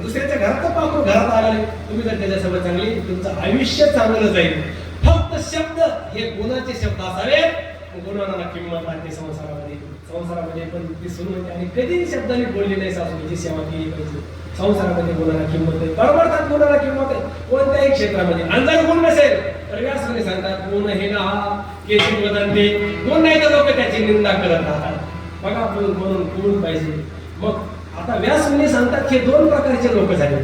दुसऱ्याच्या घरात पाकू घरात आले तुम्ही जर त्याच्यासोबत चांगली तुमचं आयुष्य चांगलं जाईल. फक्त शब्द हे गुणाचे शब्द असावेत, गुणांना किंमत आणते संसारामध्ये पण ती सुरू होते आणि कधी शब्दाने बोलली नाही सासूची सेवा केली पाहिजे. संसारामध्ये गुणाला किंमत आहे, परमार्थात गुणाला किंमत आहे कोणत्याही क्षेत्रामध्ये. आणि जर गुण नसेल तर व्यासमुनी सांगतात गुण हे ना केचित वदन्ते, गुण नाही तर लोक त्याची निंदा करत राहतात. बघा आपण म्हणून गुण पाहिजे. मग आता व्यासमुनी सांगतात की दोन प्रकारचे लोक झाले.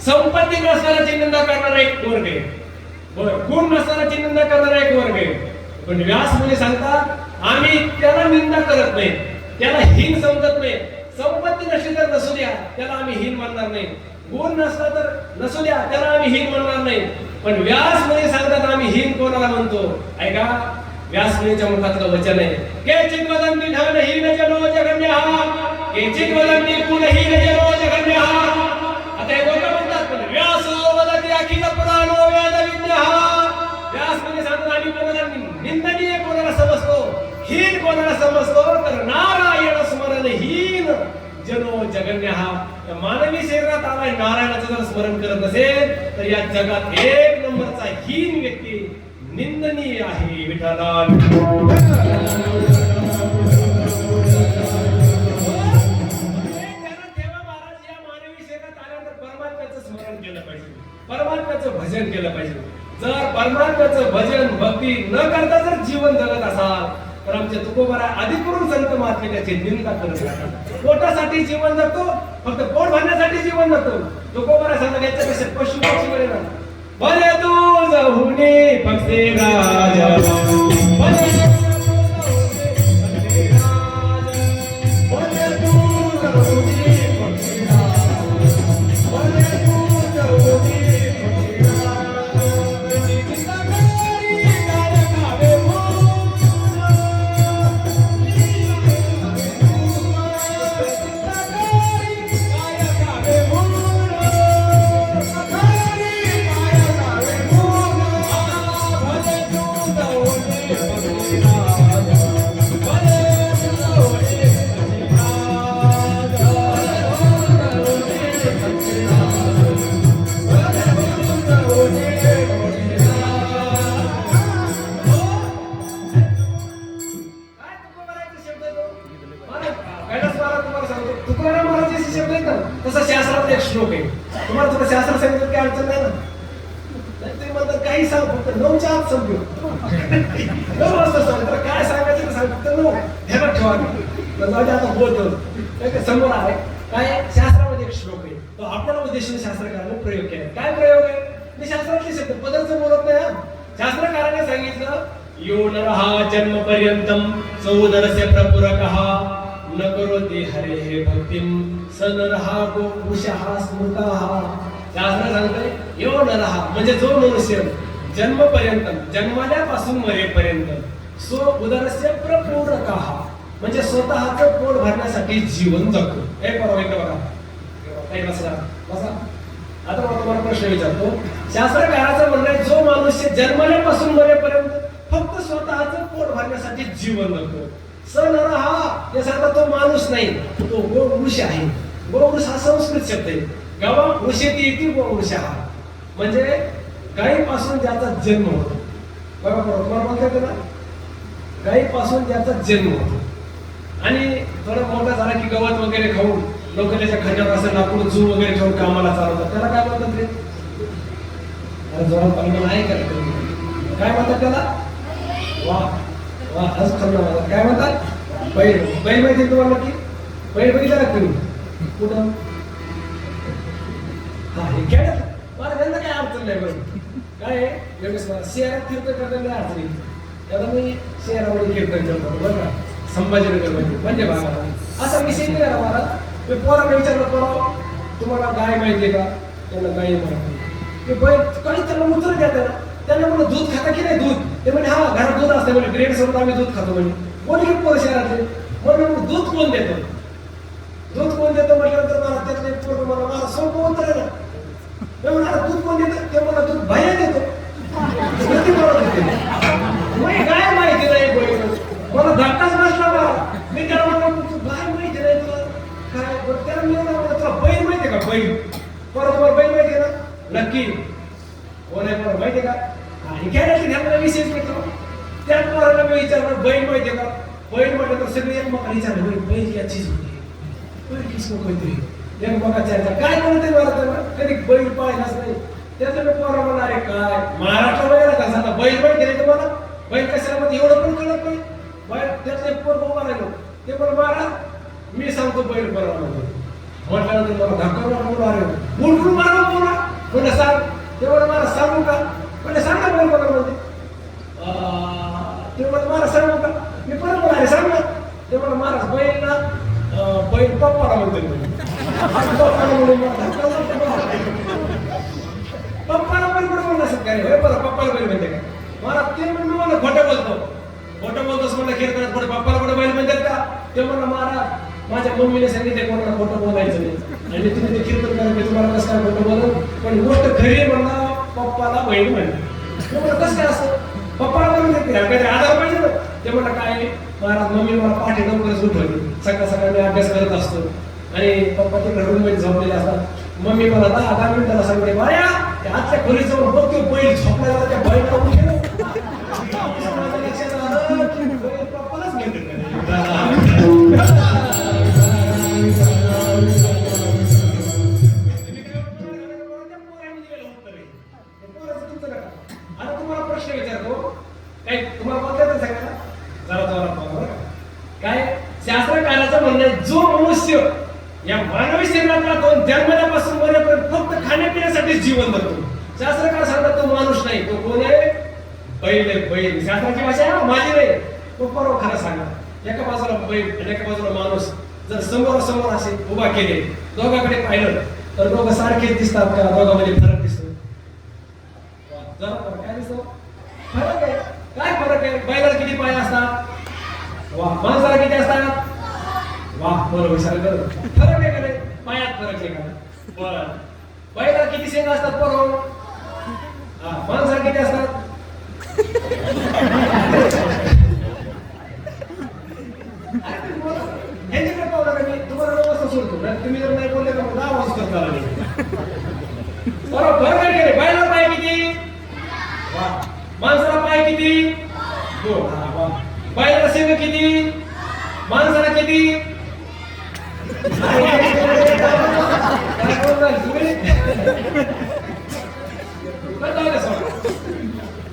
संपत्ती नसणाऱ्याची निंदा करणारा एक वर्ग आहे, गुण नसणाऱ्याची निंदा करणारा एक वर्ग आहे. पण व्यासमुनी सांगतात आम्ही त्याला निंदा करत नाही, त्याला हीन समजत नाही. संपत्ती नसली तर नसू द्या त्याला आम्ही हीन मानणार नाही, गुण नसला तर नसू द्या त्याला आम्ही हीन मानणार नाही. पण व्यासमुनी सांगतात आम्ही हीन कोणाला म्हणतो. ऐका व्यासमुनीच्या मुखातलं वचन आहे, केचित वदन्ति धन हीन जनो जगन्यः, केचित वदन्ति कुल हीन जनो जगन्यः. आता हे लोक म्हणतात पण व्यासो वदति अखिल पुराणो वेद विद्यः. व्यासमुनी सांगतात आम्ही कोणाला निंदनीय कोणाला समजतो, हीन कोणाला समजतो तर नारायण स्मरण हीन जनो जगन्यः. मानवी शरीरात आलाय नारायणाचं जर स्मरण करत नसेल तर या जगात एक नंबरचा हीन व्यक्ती निंदनीय आहे. विठ्ठला परमात्म्याचं भजन केलं पाहिजे. जर परमात्म्याचं भजन भक्ती न करता जर जीवन जगत असाल तर आमचे तुकोबारा आधी करून संत महात्मे त्याची निंदा करत राहतात. पोटासाठी जीवन जगतो, फक्त पोट भरण्यासाठी जीवन जगतो. तुकोबारा सांगतात याच्यापेक्षा पशु पक्षी बरे ना भले तू जाऊने पक्षी राजा तसा शास्त्रात एक श्लोक आहे. तुम्हाला थोडं शास्त्र सांगितलं काय अडचण नाही ना, तुम्ही म्हणतात काही सांग फक्त 9च्या आत संपलो 9 वाजता सांग तर काय सांगायचं ते सांग फक्त 9 ध्यानात ठेवा. आता बोलतो समोर आहे काय शास्त्रामध्ये एक श्लोक आहे तो आपण उद्देशाने शास्त्रकाराने प्रयोग केला. काय प्रयोग आहे मी शास्त्रातले शब्द पदार्थ बोलत नाही. शास्त्रकाराने सांगितलं यो नरः जन्मपर्यंतम सौदरस्य प्रपुरकः न करोति हरेः भक्तिं स नरः गोपुषः स्मृतः. शास्त्र सांगतंय यो नरः म्हणजे जो मनुष्य जन्मपर्यंत जन्मल्यापासून मरेपर्यंत सो उदरस्य प्रपूरकः म्हणजे स्वतःचं पोट भरण्यासाठी जीवन जगतो. हे बघा काही बसा. आता मला तुम्हाला प्रश्न विचारतो. शास्त्रकाराचं म्हणणं आहे जो मनुष्य जन्मल्यापासून मरेपर्यंत फक्त स्वतःचं पोट भरण्यासाठी जीवन जगतो. स नरः हे सांगतात तो माणूस नाही, तो गोवृष आहे. गोवृष हा संस्कृत शब्द आहे. गावा वृषेती इति गोवृष हा म्हणजे गायीपासून ज्याचा जन्म होतो. बघा तुम्हाला बोलता ना गायीपासून ज्याचा जन्म होतो आणि थोडा मोठा झाला की गवत वगैरे खाऊन लोक त्याच्या खांद्यावर असं लाकूड जू वगैरे ठेवून कामाला चालवतात. त्याला काय म्हणतात रे? जोरात पाहिजे नाही करत. काय म्हणतात त्याला? वा वा हस खाल्लं. काय म्हणतात? बैल. बैल माहिती तुम्हाला की बैल बघितला का तुम्ही कुठं? हा हे खेळत मला त्यांना काय अडचण नाही. बघ काय योगेश शहरात कीर्तन करताना अडचणी त्याला मी शहरामध्ये कीर्तन करतो बरं का. संभाजीनगर म्हणजे भागात असा विषय नाही ना महाराज. मी पोराला विचारलं, पोरा तुम्हाला गाय माहिती का? त्यांना गाय माहिती. ते बैल काही त्यांना उत्तर देतात ना. त्यांना म्हणलं दूध खाता की नाही दूध? ते म्हणजे हा घरात दूध असते म्हणजे ग्रेड सोबत आम्ही दूध खातो म्हणजे. कोणी की पोर शहरातले म्हणून दूध कोण देतं? दूध कोण देतं म्हटल्यानंतर मला त्यातले पोर मला सोपं उत्तर आहे ना. ते म्हणा दूध कोण देतं? ते मला दूध बाहेर देतो. काय माहिती नाही बैल. मला धक्काच बसला मला. मी त्याला म्हणलं तू काय माहिती नाही तुला काय? त्याला मी तुला बैल माहितीये का? बैल परत तुम्हाला बैल माहिती ना? नक्की कोण आहे बरं माहितीये का? आणि खेळायची ध्यानाला विशेष मिळतो. त्या पोराला मी विचारलं बैल माहितीये का? बैल म्हटलं तर सगळे एक मग विचारलं बैल याचीच होती. बैल किस काहीतरी एक मग चर्चा काय म्हणते मला तर कधी बैल पाहिलाच नाही. त्याचं मी पोरा म्हणणार आहे काय महाराष्ट्र वगैरे का सांगा बैल बैल गेले तुम्हाला बैल कशाला मध्ये एवढं पण कळत नाही. बैल त्यातलं एक पोर उभा राहिलो ते पण महाराज मी सांगतो बैल बरोबर म्हटल्यानंतर मला धक्का अरे उलटून मारा बोला म्हणजे सांग तेवढं मला सांगू का? म्हणजे सांगा बैल बरोबर म्हणजे तेवढं मला सांगू का? मी परत म्हणाले सांग ना. ते मला महाराज बैल ना बैल पप्पाला म्हणते पप्पाला म्हणून पप्पाला बैल बरोबर म्हणून असत काय बरं पप्पाला बैल म्हणते का? मला ते म्हणून मला खोटं बोलतोस म्हणलं खेळ करत पुढे पप्पाला पुढे बैल म्हणतात का? ते म्हणलं महाराज माझ्या मम्मीने सांगितले कोणाला खोटं बोलायचं नाही आणि तुम्ही ते कीर्तन करायचं तुम्हाला कसं काय खोटं बोलून पण गोष्ट खरी म्हणला पप्पाला बैल म्हणते. कसं काय असतं पप्पाला बैल म्हणते काहीतरी आधार पाहिजे ना. ते म्हणलं काय महाराज मम्मी मला पाठी लवकरच उठवली. सकाळ सकाळी मी अभ्यास करत असतो आणि पप्पा तिकडे रूममध्ये झोपलेले असतात. मम्मी मला 10 मिनिटाला सांगते बाया त्या आजच्या खोलीजवळ बघतो बैल झोपला त्या बैला उठेल माझ्या लक्षात आलं पप्पालाच घेते. आता तुम्हाला प्रश्न विचारतो काय तुम्हाला बोलता सांगा जरा काय शास्त्रकाराचं म्हणणं आहे जो मनुष्य या मानवी शरीरात जन्मल्यापासून मरेपर्यंत फक्त खाण्यापिण्यासाठी जीवन जगतो. शास्त्रकार सांगतात तो माणूस नाही तो कोण आहे? बैल आहे बैल. शास्त्राची भाषा आहे माझी नाही. तो बरोबर खरं सांगा एका बाजूला बैल आणि एका बाजूला माणूस जर समोर असे उभा केले दोघांकडे पाहिलं तर दोघं सारखेच दिसतात का? दोघांमध्ये फरक दिसतो. जरा काय दिसतो? फरक आहे. काय फरक आहे? बैलाला किती पाय असतात? वा. माणसाला किती असतात? वा. बरोबर विचार फरक आहे का नाही? पायात फरक आहे का? बरं. बैलाला किती शेंगा असतात? बरोबर. माणसाला किती असतात? ह्याच्याकडे पाहू नका. मी तुम्हाला व्यवस्था सोडतो तुम्ही जर नाही बोलले तर मग आवाज करता बरोबर. फरक आहे का? बैलाला पाय किती? वा. माणसाला पाय किती? 2. वा. बैलाला शेंगा किती? माणसाला किती?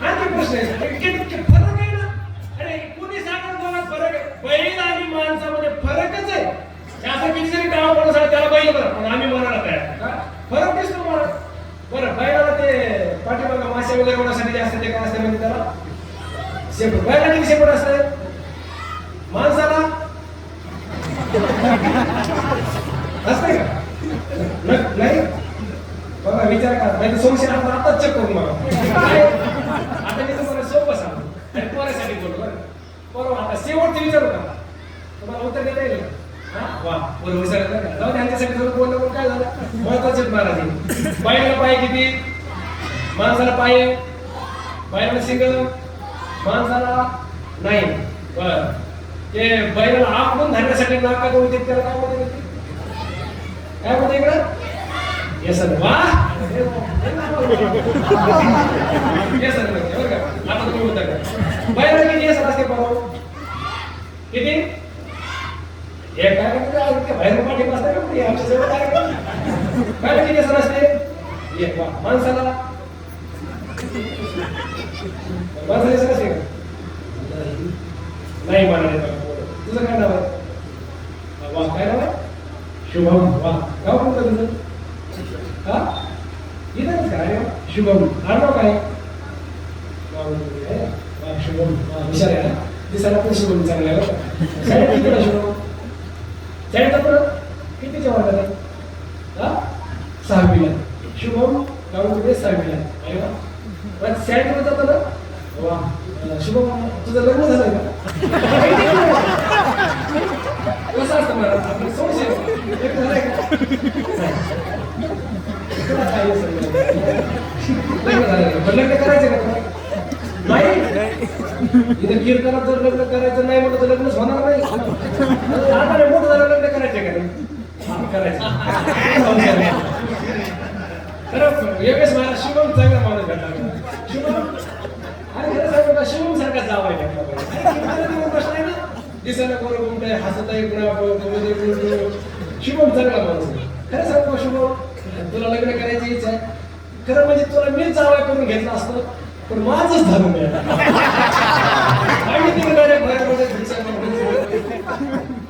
आणखी प्रश्न आहे फरक आहे ना. अरे कुणी सांगत दोघात फरक आहे? बैल आणि माणसामध्ये फरकच आहे. असं किती जरी गाव म्हणून सांग त्याला बैल बरं पण आम्ही म्हणायला तयार फरक दिसतो मला. बरं बैलाला ते पाठीमागं मासे वगैरे होण्यासाठी जे असते ते काय असते म्हणजे त्याला शेपूट. बैला किती शेपूट असते? माणसाला असते का? नाही बघा विचार करा नाही तर सोमशे आपण आताच चेक करून बघा. आता मी तुम्हाला सोपं सांगतो आणि पोरासाठी बोलू बरं बरोबर. आता शेवटचे विचारू का? तुम्हाला उत्तर देता येईल का? वा. बरोबर विचारलं का? जाऊ त्यांच्यासाठी थोडं बोललं पण काय झालं महत्वाचेच महाराज. बैलाला पाय किती? माणसाला पाय बैलाला सिंगल माणसाला नाही. बरं ते बैलाला आपण धरण्यासाठी नाका होते त्याला काय म्हणते? काय म्हणते इकडं? Yes sir. वा. येस सर बरं का? आता तुम्ही उत्तर का? बैलाला किती येस असते बरोबर? किती? हे काय म्हणते बाहेर पाठी बसता का म्हणजे आमच्या जवळ काय बैलाला किती येस असते? एक. वा. माणसाला येस असते का? नाही म्हणाले. तुझं काय नाव आहे? वा. काय नाव आहे? शुभम. वा. गाव कोणतं तुझं? हा इथंच काय? शुभम. नाव काय? शुभम. हुशार आहे ना दिसायला पण शुभम चांगला आहे. शाळेत किती शुभम? शाळेत आपण कितीच्या वर्गात आहे? हा? 6वीला. शुभम गावामध्ये 6वीला. अरे वा. पण शाळेत जातो ना? वा. शुभम तुझं लग्न झालंय का? कसं असतं मला आपण सोडशे लग्न झालंय का? तुला काय लग्न झालंय का? लग्न करायचं का तुला? नाही. इथं कीर्तनात जर लग्न करायचं नाही म्हटलं तर लग्नच होणार नाही. आता मोठं झालं लग्न करायचं का नाही? करायचं. खरं योगेश महाराज शुभम चांगला माणूस भेटला. शुभम अरे खरं सांगू का शुभम सारखा जावा आहे भेटला प्रश्न आहे ना. दिसायला कोण घुमतंय हसत आहे शुभम चांगला माणूस आहे. खरं सांगू का शुभम तुला लग्न करायची इच्छा आहे. खरं म्हणजे तुला मीच जावा करून घेतला असतं पण माझंच झालं नाही.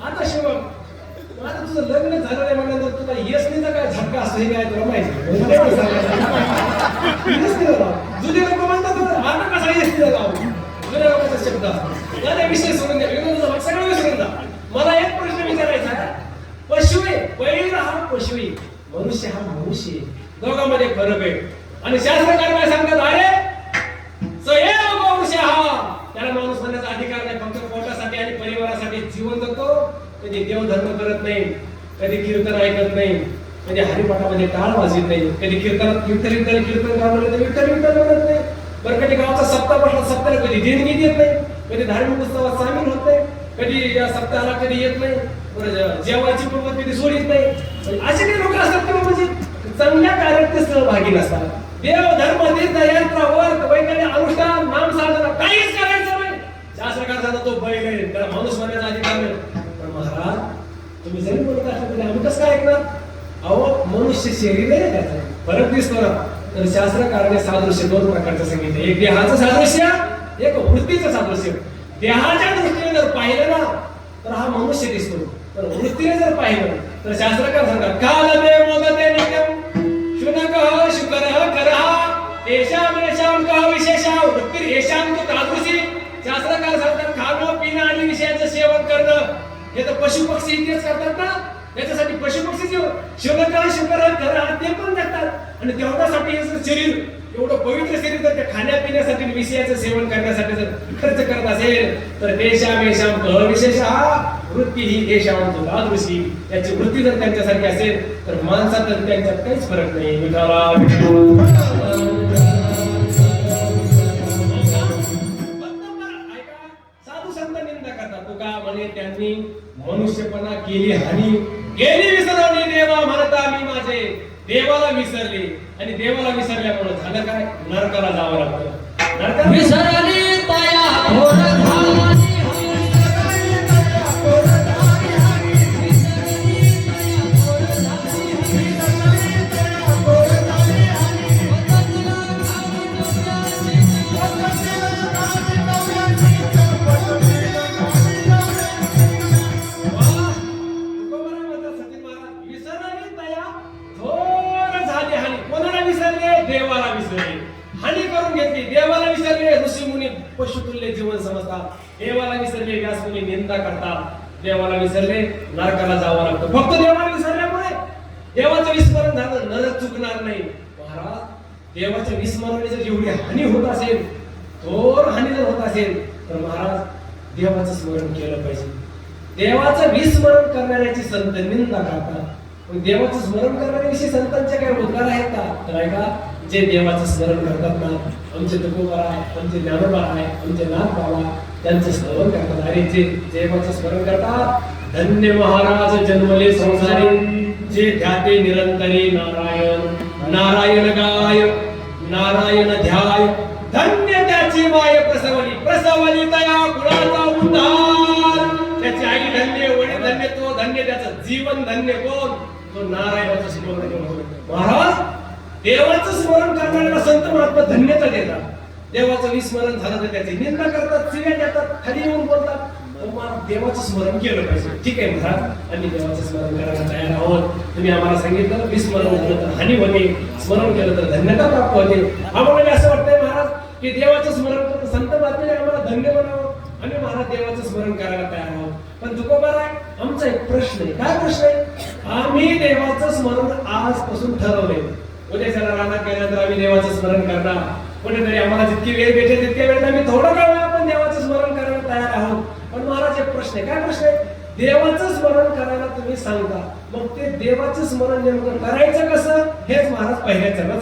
आता शिवम आता तुझं लग्न झालं नाही म्हणल्यानंतर तुला येसनीचा काय झटका असतो हे काय तुला माहिती. जुने लोक म्हणतात आता कसा येसनीचा लाव जुन्या लोकांचा शब्द असतो. त्या विषय सोडून द्या सगळं विसरून जा. मला एक प्रश्न विचारायचा आहे. पशु आहे बैल हा पशु आहे मनुष्य हा मनुष्य आहे. दोघांमध्ये फरक आहे. आणि शास्त्रकार काय सांगतात अरे त्याला माणूस म्हणण्याचा अधिकार नाही. फक्त पोटासाठी आणि परिवारासाठी जीवन जगतो. कधी देवधर्म करत नाही, कधी कीर्तन ऐकत नाही, कधी हरिपाठामध्ये टाळ वाजत नाही, कधी कीर्तनात विठ्ठल कीर्तन गावलं तर विठ्ठल म्हणत नाही. बरं कधी गावचा सप्ताह पडला सप्ताहाला कधी देणगी देत नाही, कधी धार्मिक उत्सवात सामील होत नाही, कधी या सप्ताहाला कधी येत नाही, जेवायची पद्धत कधी सोडित नाही. असे काही लोक असतात किंवा म्हणजे चांगल्या कार्यात ते सहभागी नसतात. देव धर्म तीर्थयात्रा वर्त वैकल्य अनुष्ठान नाम साधना काहीच करायचं नाही. शास्त्रकार झाला तो बैल आहे त्याला माणूस म्हणण्याचा अधिकार नाही. पण महाराज तुम्ही जरी बोलत असला तरी आम्ही कसं काय ऐकणार? अहो मनुष्य शरीर आहे त्याचा फरक दिसतो ना. तर शास्त्रकाराने सादृश्य दोन प्रकारचं सांगितलं. एक देहाचं सादृश्य एक वृत्तीचं सादृश्य. देहाच्या दृष्टीने जर पाहिलं ना तर हा मनुष्य दिसतो. पण वृत्तीने जर पाहिलं तर शास्त्रकार सांगतात काल देव मोदते नित्यम शुनकः शुकरः करः तेषां येषां कः विशेषः वृत्ती येषां तु तादृशी. शास्त्रकार सांगतात खाणं पिणं आणि विषयाचं सेवन करणं हे तर पशु पक्षी तेच करतात ना. त्याच्यासाठी पशु पक्षी शुनकः शुकरः करः ते पण जगतात. आणि तेवढ्यासाठी हे शरीर एवढं पवित्र शरीर जर त्या खाण्यापिण्यासाठी विषयाचं सेवन करण्यासाठी जर खर्च करत असेल तर तेषां येषां कः विशेषः वृत्ती ही देशांत तादृशी. त्याची वृत्ती जर त्यांच्यासारखी असेल तर माणसात त्यांच्यात काहीच फरक नाही. साधू संत निंदा करतात. तुका म्हणे त्यांनी मनुष्यपणा केली हानी गेली विसरवली देवा म्हणता मी माझे देवाला विसरले. आणि देवाला विसरल्यामुळे झालं काय नरकाला जावं लागतं. नरकाला विसरली तया घोर झाली देवाला विसरले हानी करून घेतली. देवाला विसरले ऋषी मुनी पशुतुल्य जीवन समजतात. देवाला विसरले व्यासमुनी निंदा करतात. देवाला विसरले नरकाला जावं लागतं. फक्त देवाला विसरल्यामुळे देवाचं विस्मरण झालं नरक चुकणार नाही. महाराज देवाच्या विस्मरणाने जर एवढी हानी होत असेल थोर हानी जर होत असेल तर महाराज देवाचं स्मरण केलं पाहिजे. देवाचं विस्मरण करणाऱ्याची संत निंदा करतात. पण देवाचं स्मरण करण्याविषयी संतांचे काही उद्गार आहेत का? तर ऐका जे देवाचं स्मरण करतात ना आमचे तुकोबा आहे, आमचे ज्ञानोबा आहे, आमचे नाथ बाबा त्यांचं स्मरण करतात. अरे जे देवाचं स्मरण करतात धन्य महाराज जन्मले संसारी जे ध्याते निरंतरी नारायण. नारायण गाय नारायण ध्याय धन्य त्याची माय प्रसवली प्रसवली तया कुळाचा उद्धार. त्याची आई धन्य वडील धन्य तो धन्य त्याचं जीवन धन्य कोण? तो नारायणाचं स्मरण करतो. महाराज देवाचं स्मरण करणाऱ्याला संत महात्मा धन्यता देतात. देवाचं विस्मरण झालं तर त्याची निंदा करतात, शिव्या देतात, खाली येऊन बोलतात. देवाचं स्मरण केलं पाहिजे. ठीक आहे महाराज आम्ही देवाचं स्मरण करायला तयार आहोत. तुम्ही आम्हाला सांगितलं विस्मरण झालं तर हानी होते, स्मरण केलं तर धन्यता प्राप्त होते. आम्हाला असं वाटतंय महाराज की देवाचं स्मरण करतो संत महात्म्याने आम्हाला धन्य बनावं. आम्ही महाराज देवाचं स्मरण करायला तयार आहोत. पण तुकोबाराय आमचा एक प्रश्न आहे. काय प्रश्न आहे? आम्ही देवाचं स्मरण आजपासून ठरवलंय. उद्याच्याला रानात गेल्यानंतर आम्ही देवाचं स्मरण करणार. कुठेतरी आम्हाला जितकी वेळ भेटेल तितक्या वेळेला आम्ही थोडं का वेळ आपण देवाचं स्मरण करायला तयार आहोत. पण महाराज एक प्रश्न आहे. काय प्रश्न आहे? देवाचं स्मरण करायला तुम्ही सांगता, मग ते देवाचं स्मरण नेमकं करायचं कसं हेच महाराज पहिल्या चरणात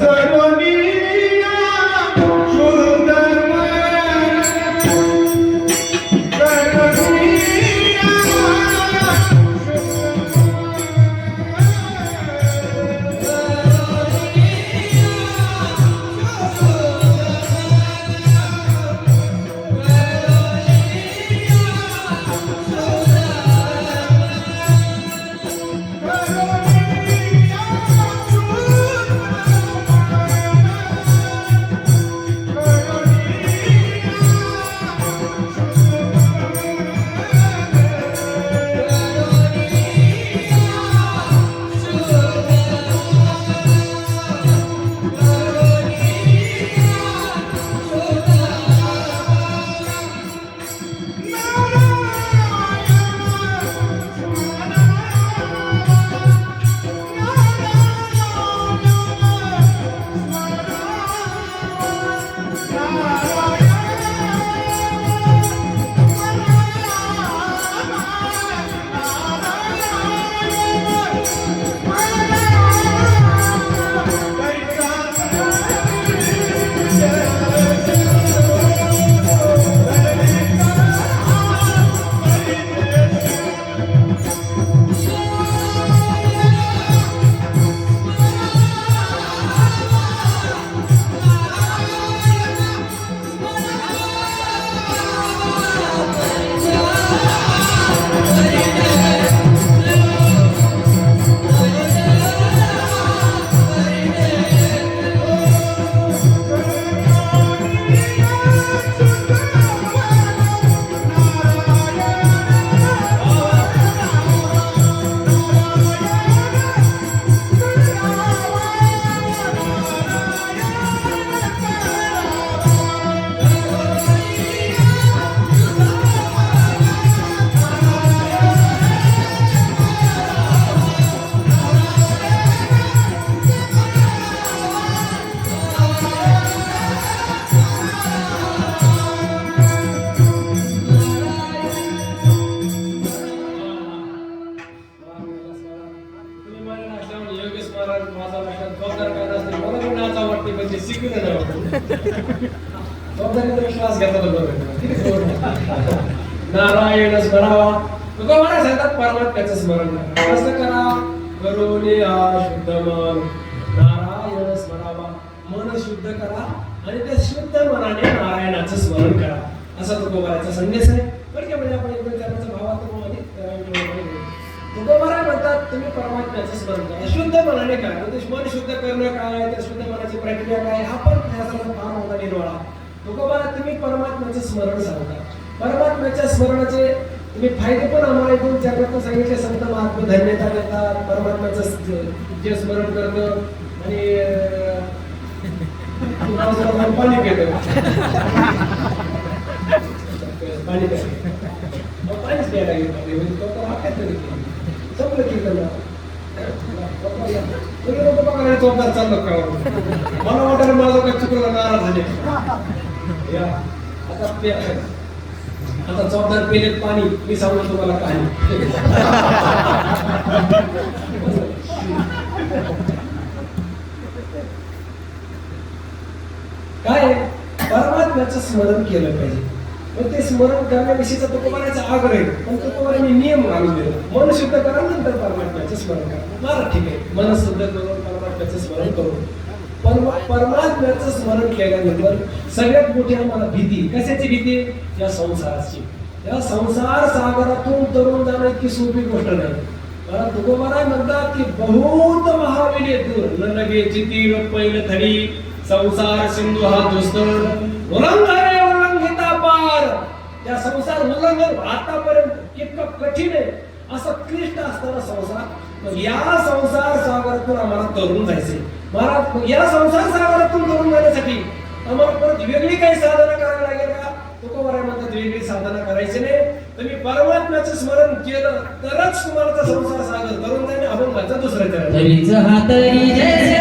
नारायण स्मरावा. तुका मला सांगतात परमात्म्याचं स्मरण करा. कसं करा? करोने शुद्ध मन. नारायण स्मरावा. मन शुद्ध करा आणि त्या शुद्ध मनाने नारायणाचं स्मरण करा. असा तुकोबाराचा संदेश आहे. म्हणजे आपण एकदम त्याचा भावात्मक तुकोबारा म्हणतात तुम्ही परमात्म्याचं स्मरण करा शुद्ध मनाने करा. मन शुद्ध करणं काय, त्या शुद्ध मनाची प्रक्रिया काय, हा पण त्याचा फार मोठा निर्वाळा. तुकोबारा तुम्ही परमात्म्याचं स्मरण सांगता. परमात्म्याच्या स्मरणाचे तुम्ही फायदे पण आम्हाला इथून त्याकरता सांगितले. संत महात्मा धन्यता देतात. परमात्म्याचं जे स्मरण करतं आणि पाणी पितं. पाणी पाणीच प्यायला गेलं संपलं कीर्तन. चौकार चाललं का मला वाटलं माझं काय चुकलं नाराज झाले. आता चौदार पेलेत पाणी. मी सांगतो तुम्हाला कहाणी. काय परमात्म्याचं स्मरण केलं पाहिजे. पण ते स्मरण करण्याविषयीचा तुकोबाराचा आग्रह आहे. पण तुकोबाराने नियम घालून दिला. मन शुद्ध करा नंतर परमात्म्याचं स्मरण करा. मला ठीक आहे मन शुद्ध करून परमात्म्याचं स्मरण करून. पण परमात्म्याचं स्मरण केल्यानंतर सगळ्यात मोठी आम्हाला भीती. कशाची भीती? या संसाराची. या संसार सागरातून तरुण जाणं इतकी सोपी गोष्ट नाही. मला तुकोबारा म्हणतात की बहुत महाविले दूर न लगे चितीर पैल थडी संसार सिंधू हा दुस्तर उल्लंघने उल्लंघिता पार. या संसार उल्लंघन आतापर्यंत कितकं कठीण आहे. असं क्लिष्ट असताना संसार. या संसार सागरातून आम्हाला तरुण जायचे. मला या संसार सागरातून तरुण जाण्यासाठी आम्हाला परत वेगळी काही साधना करावी लागेल का? तुकोबारा म्हणतात वेगळी साधना करायची नाही. तुम्ही परमात्म्याचं स्मरण केलं तरच तुम्हाला तो संसार सागर करून जाणे अभंगाचं दुसरं करा. तरीच हातरी जैसे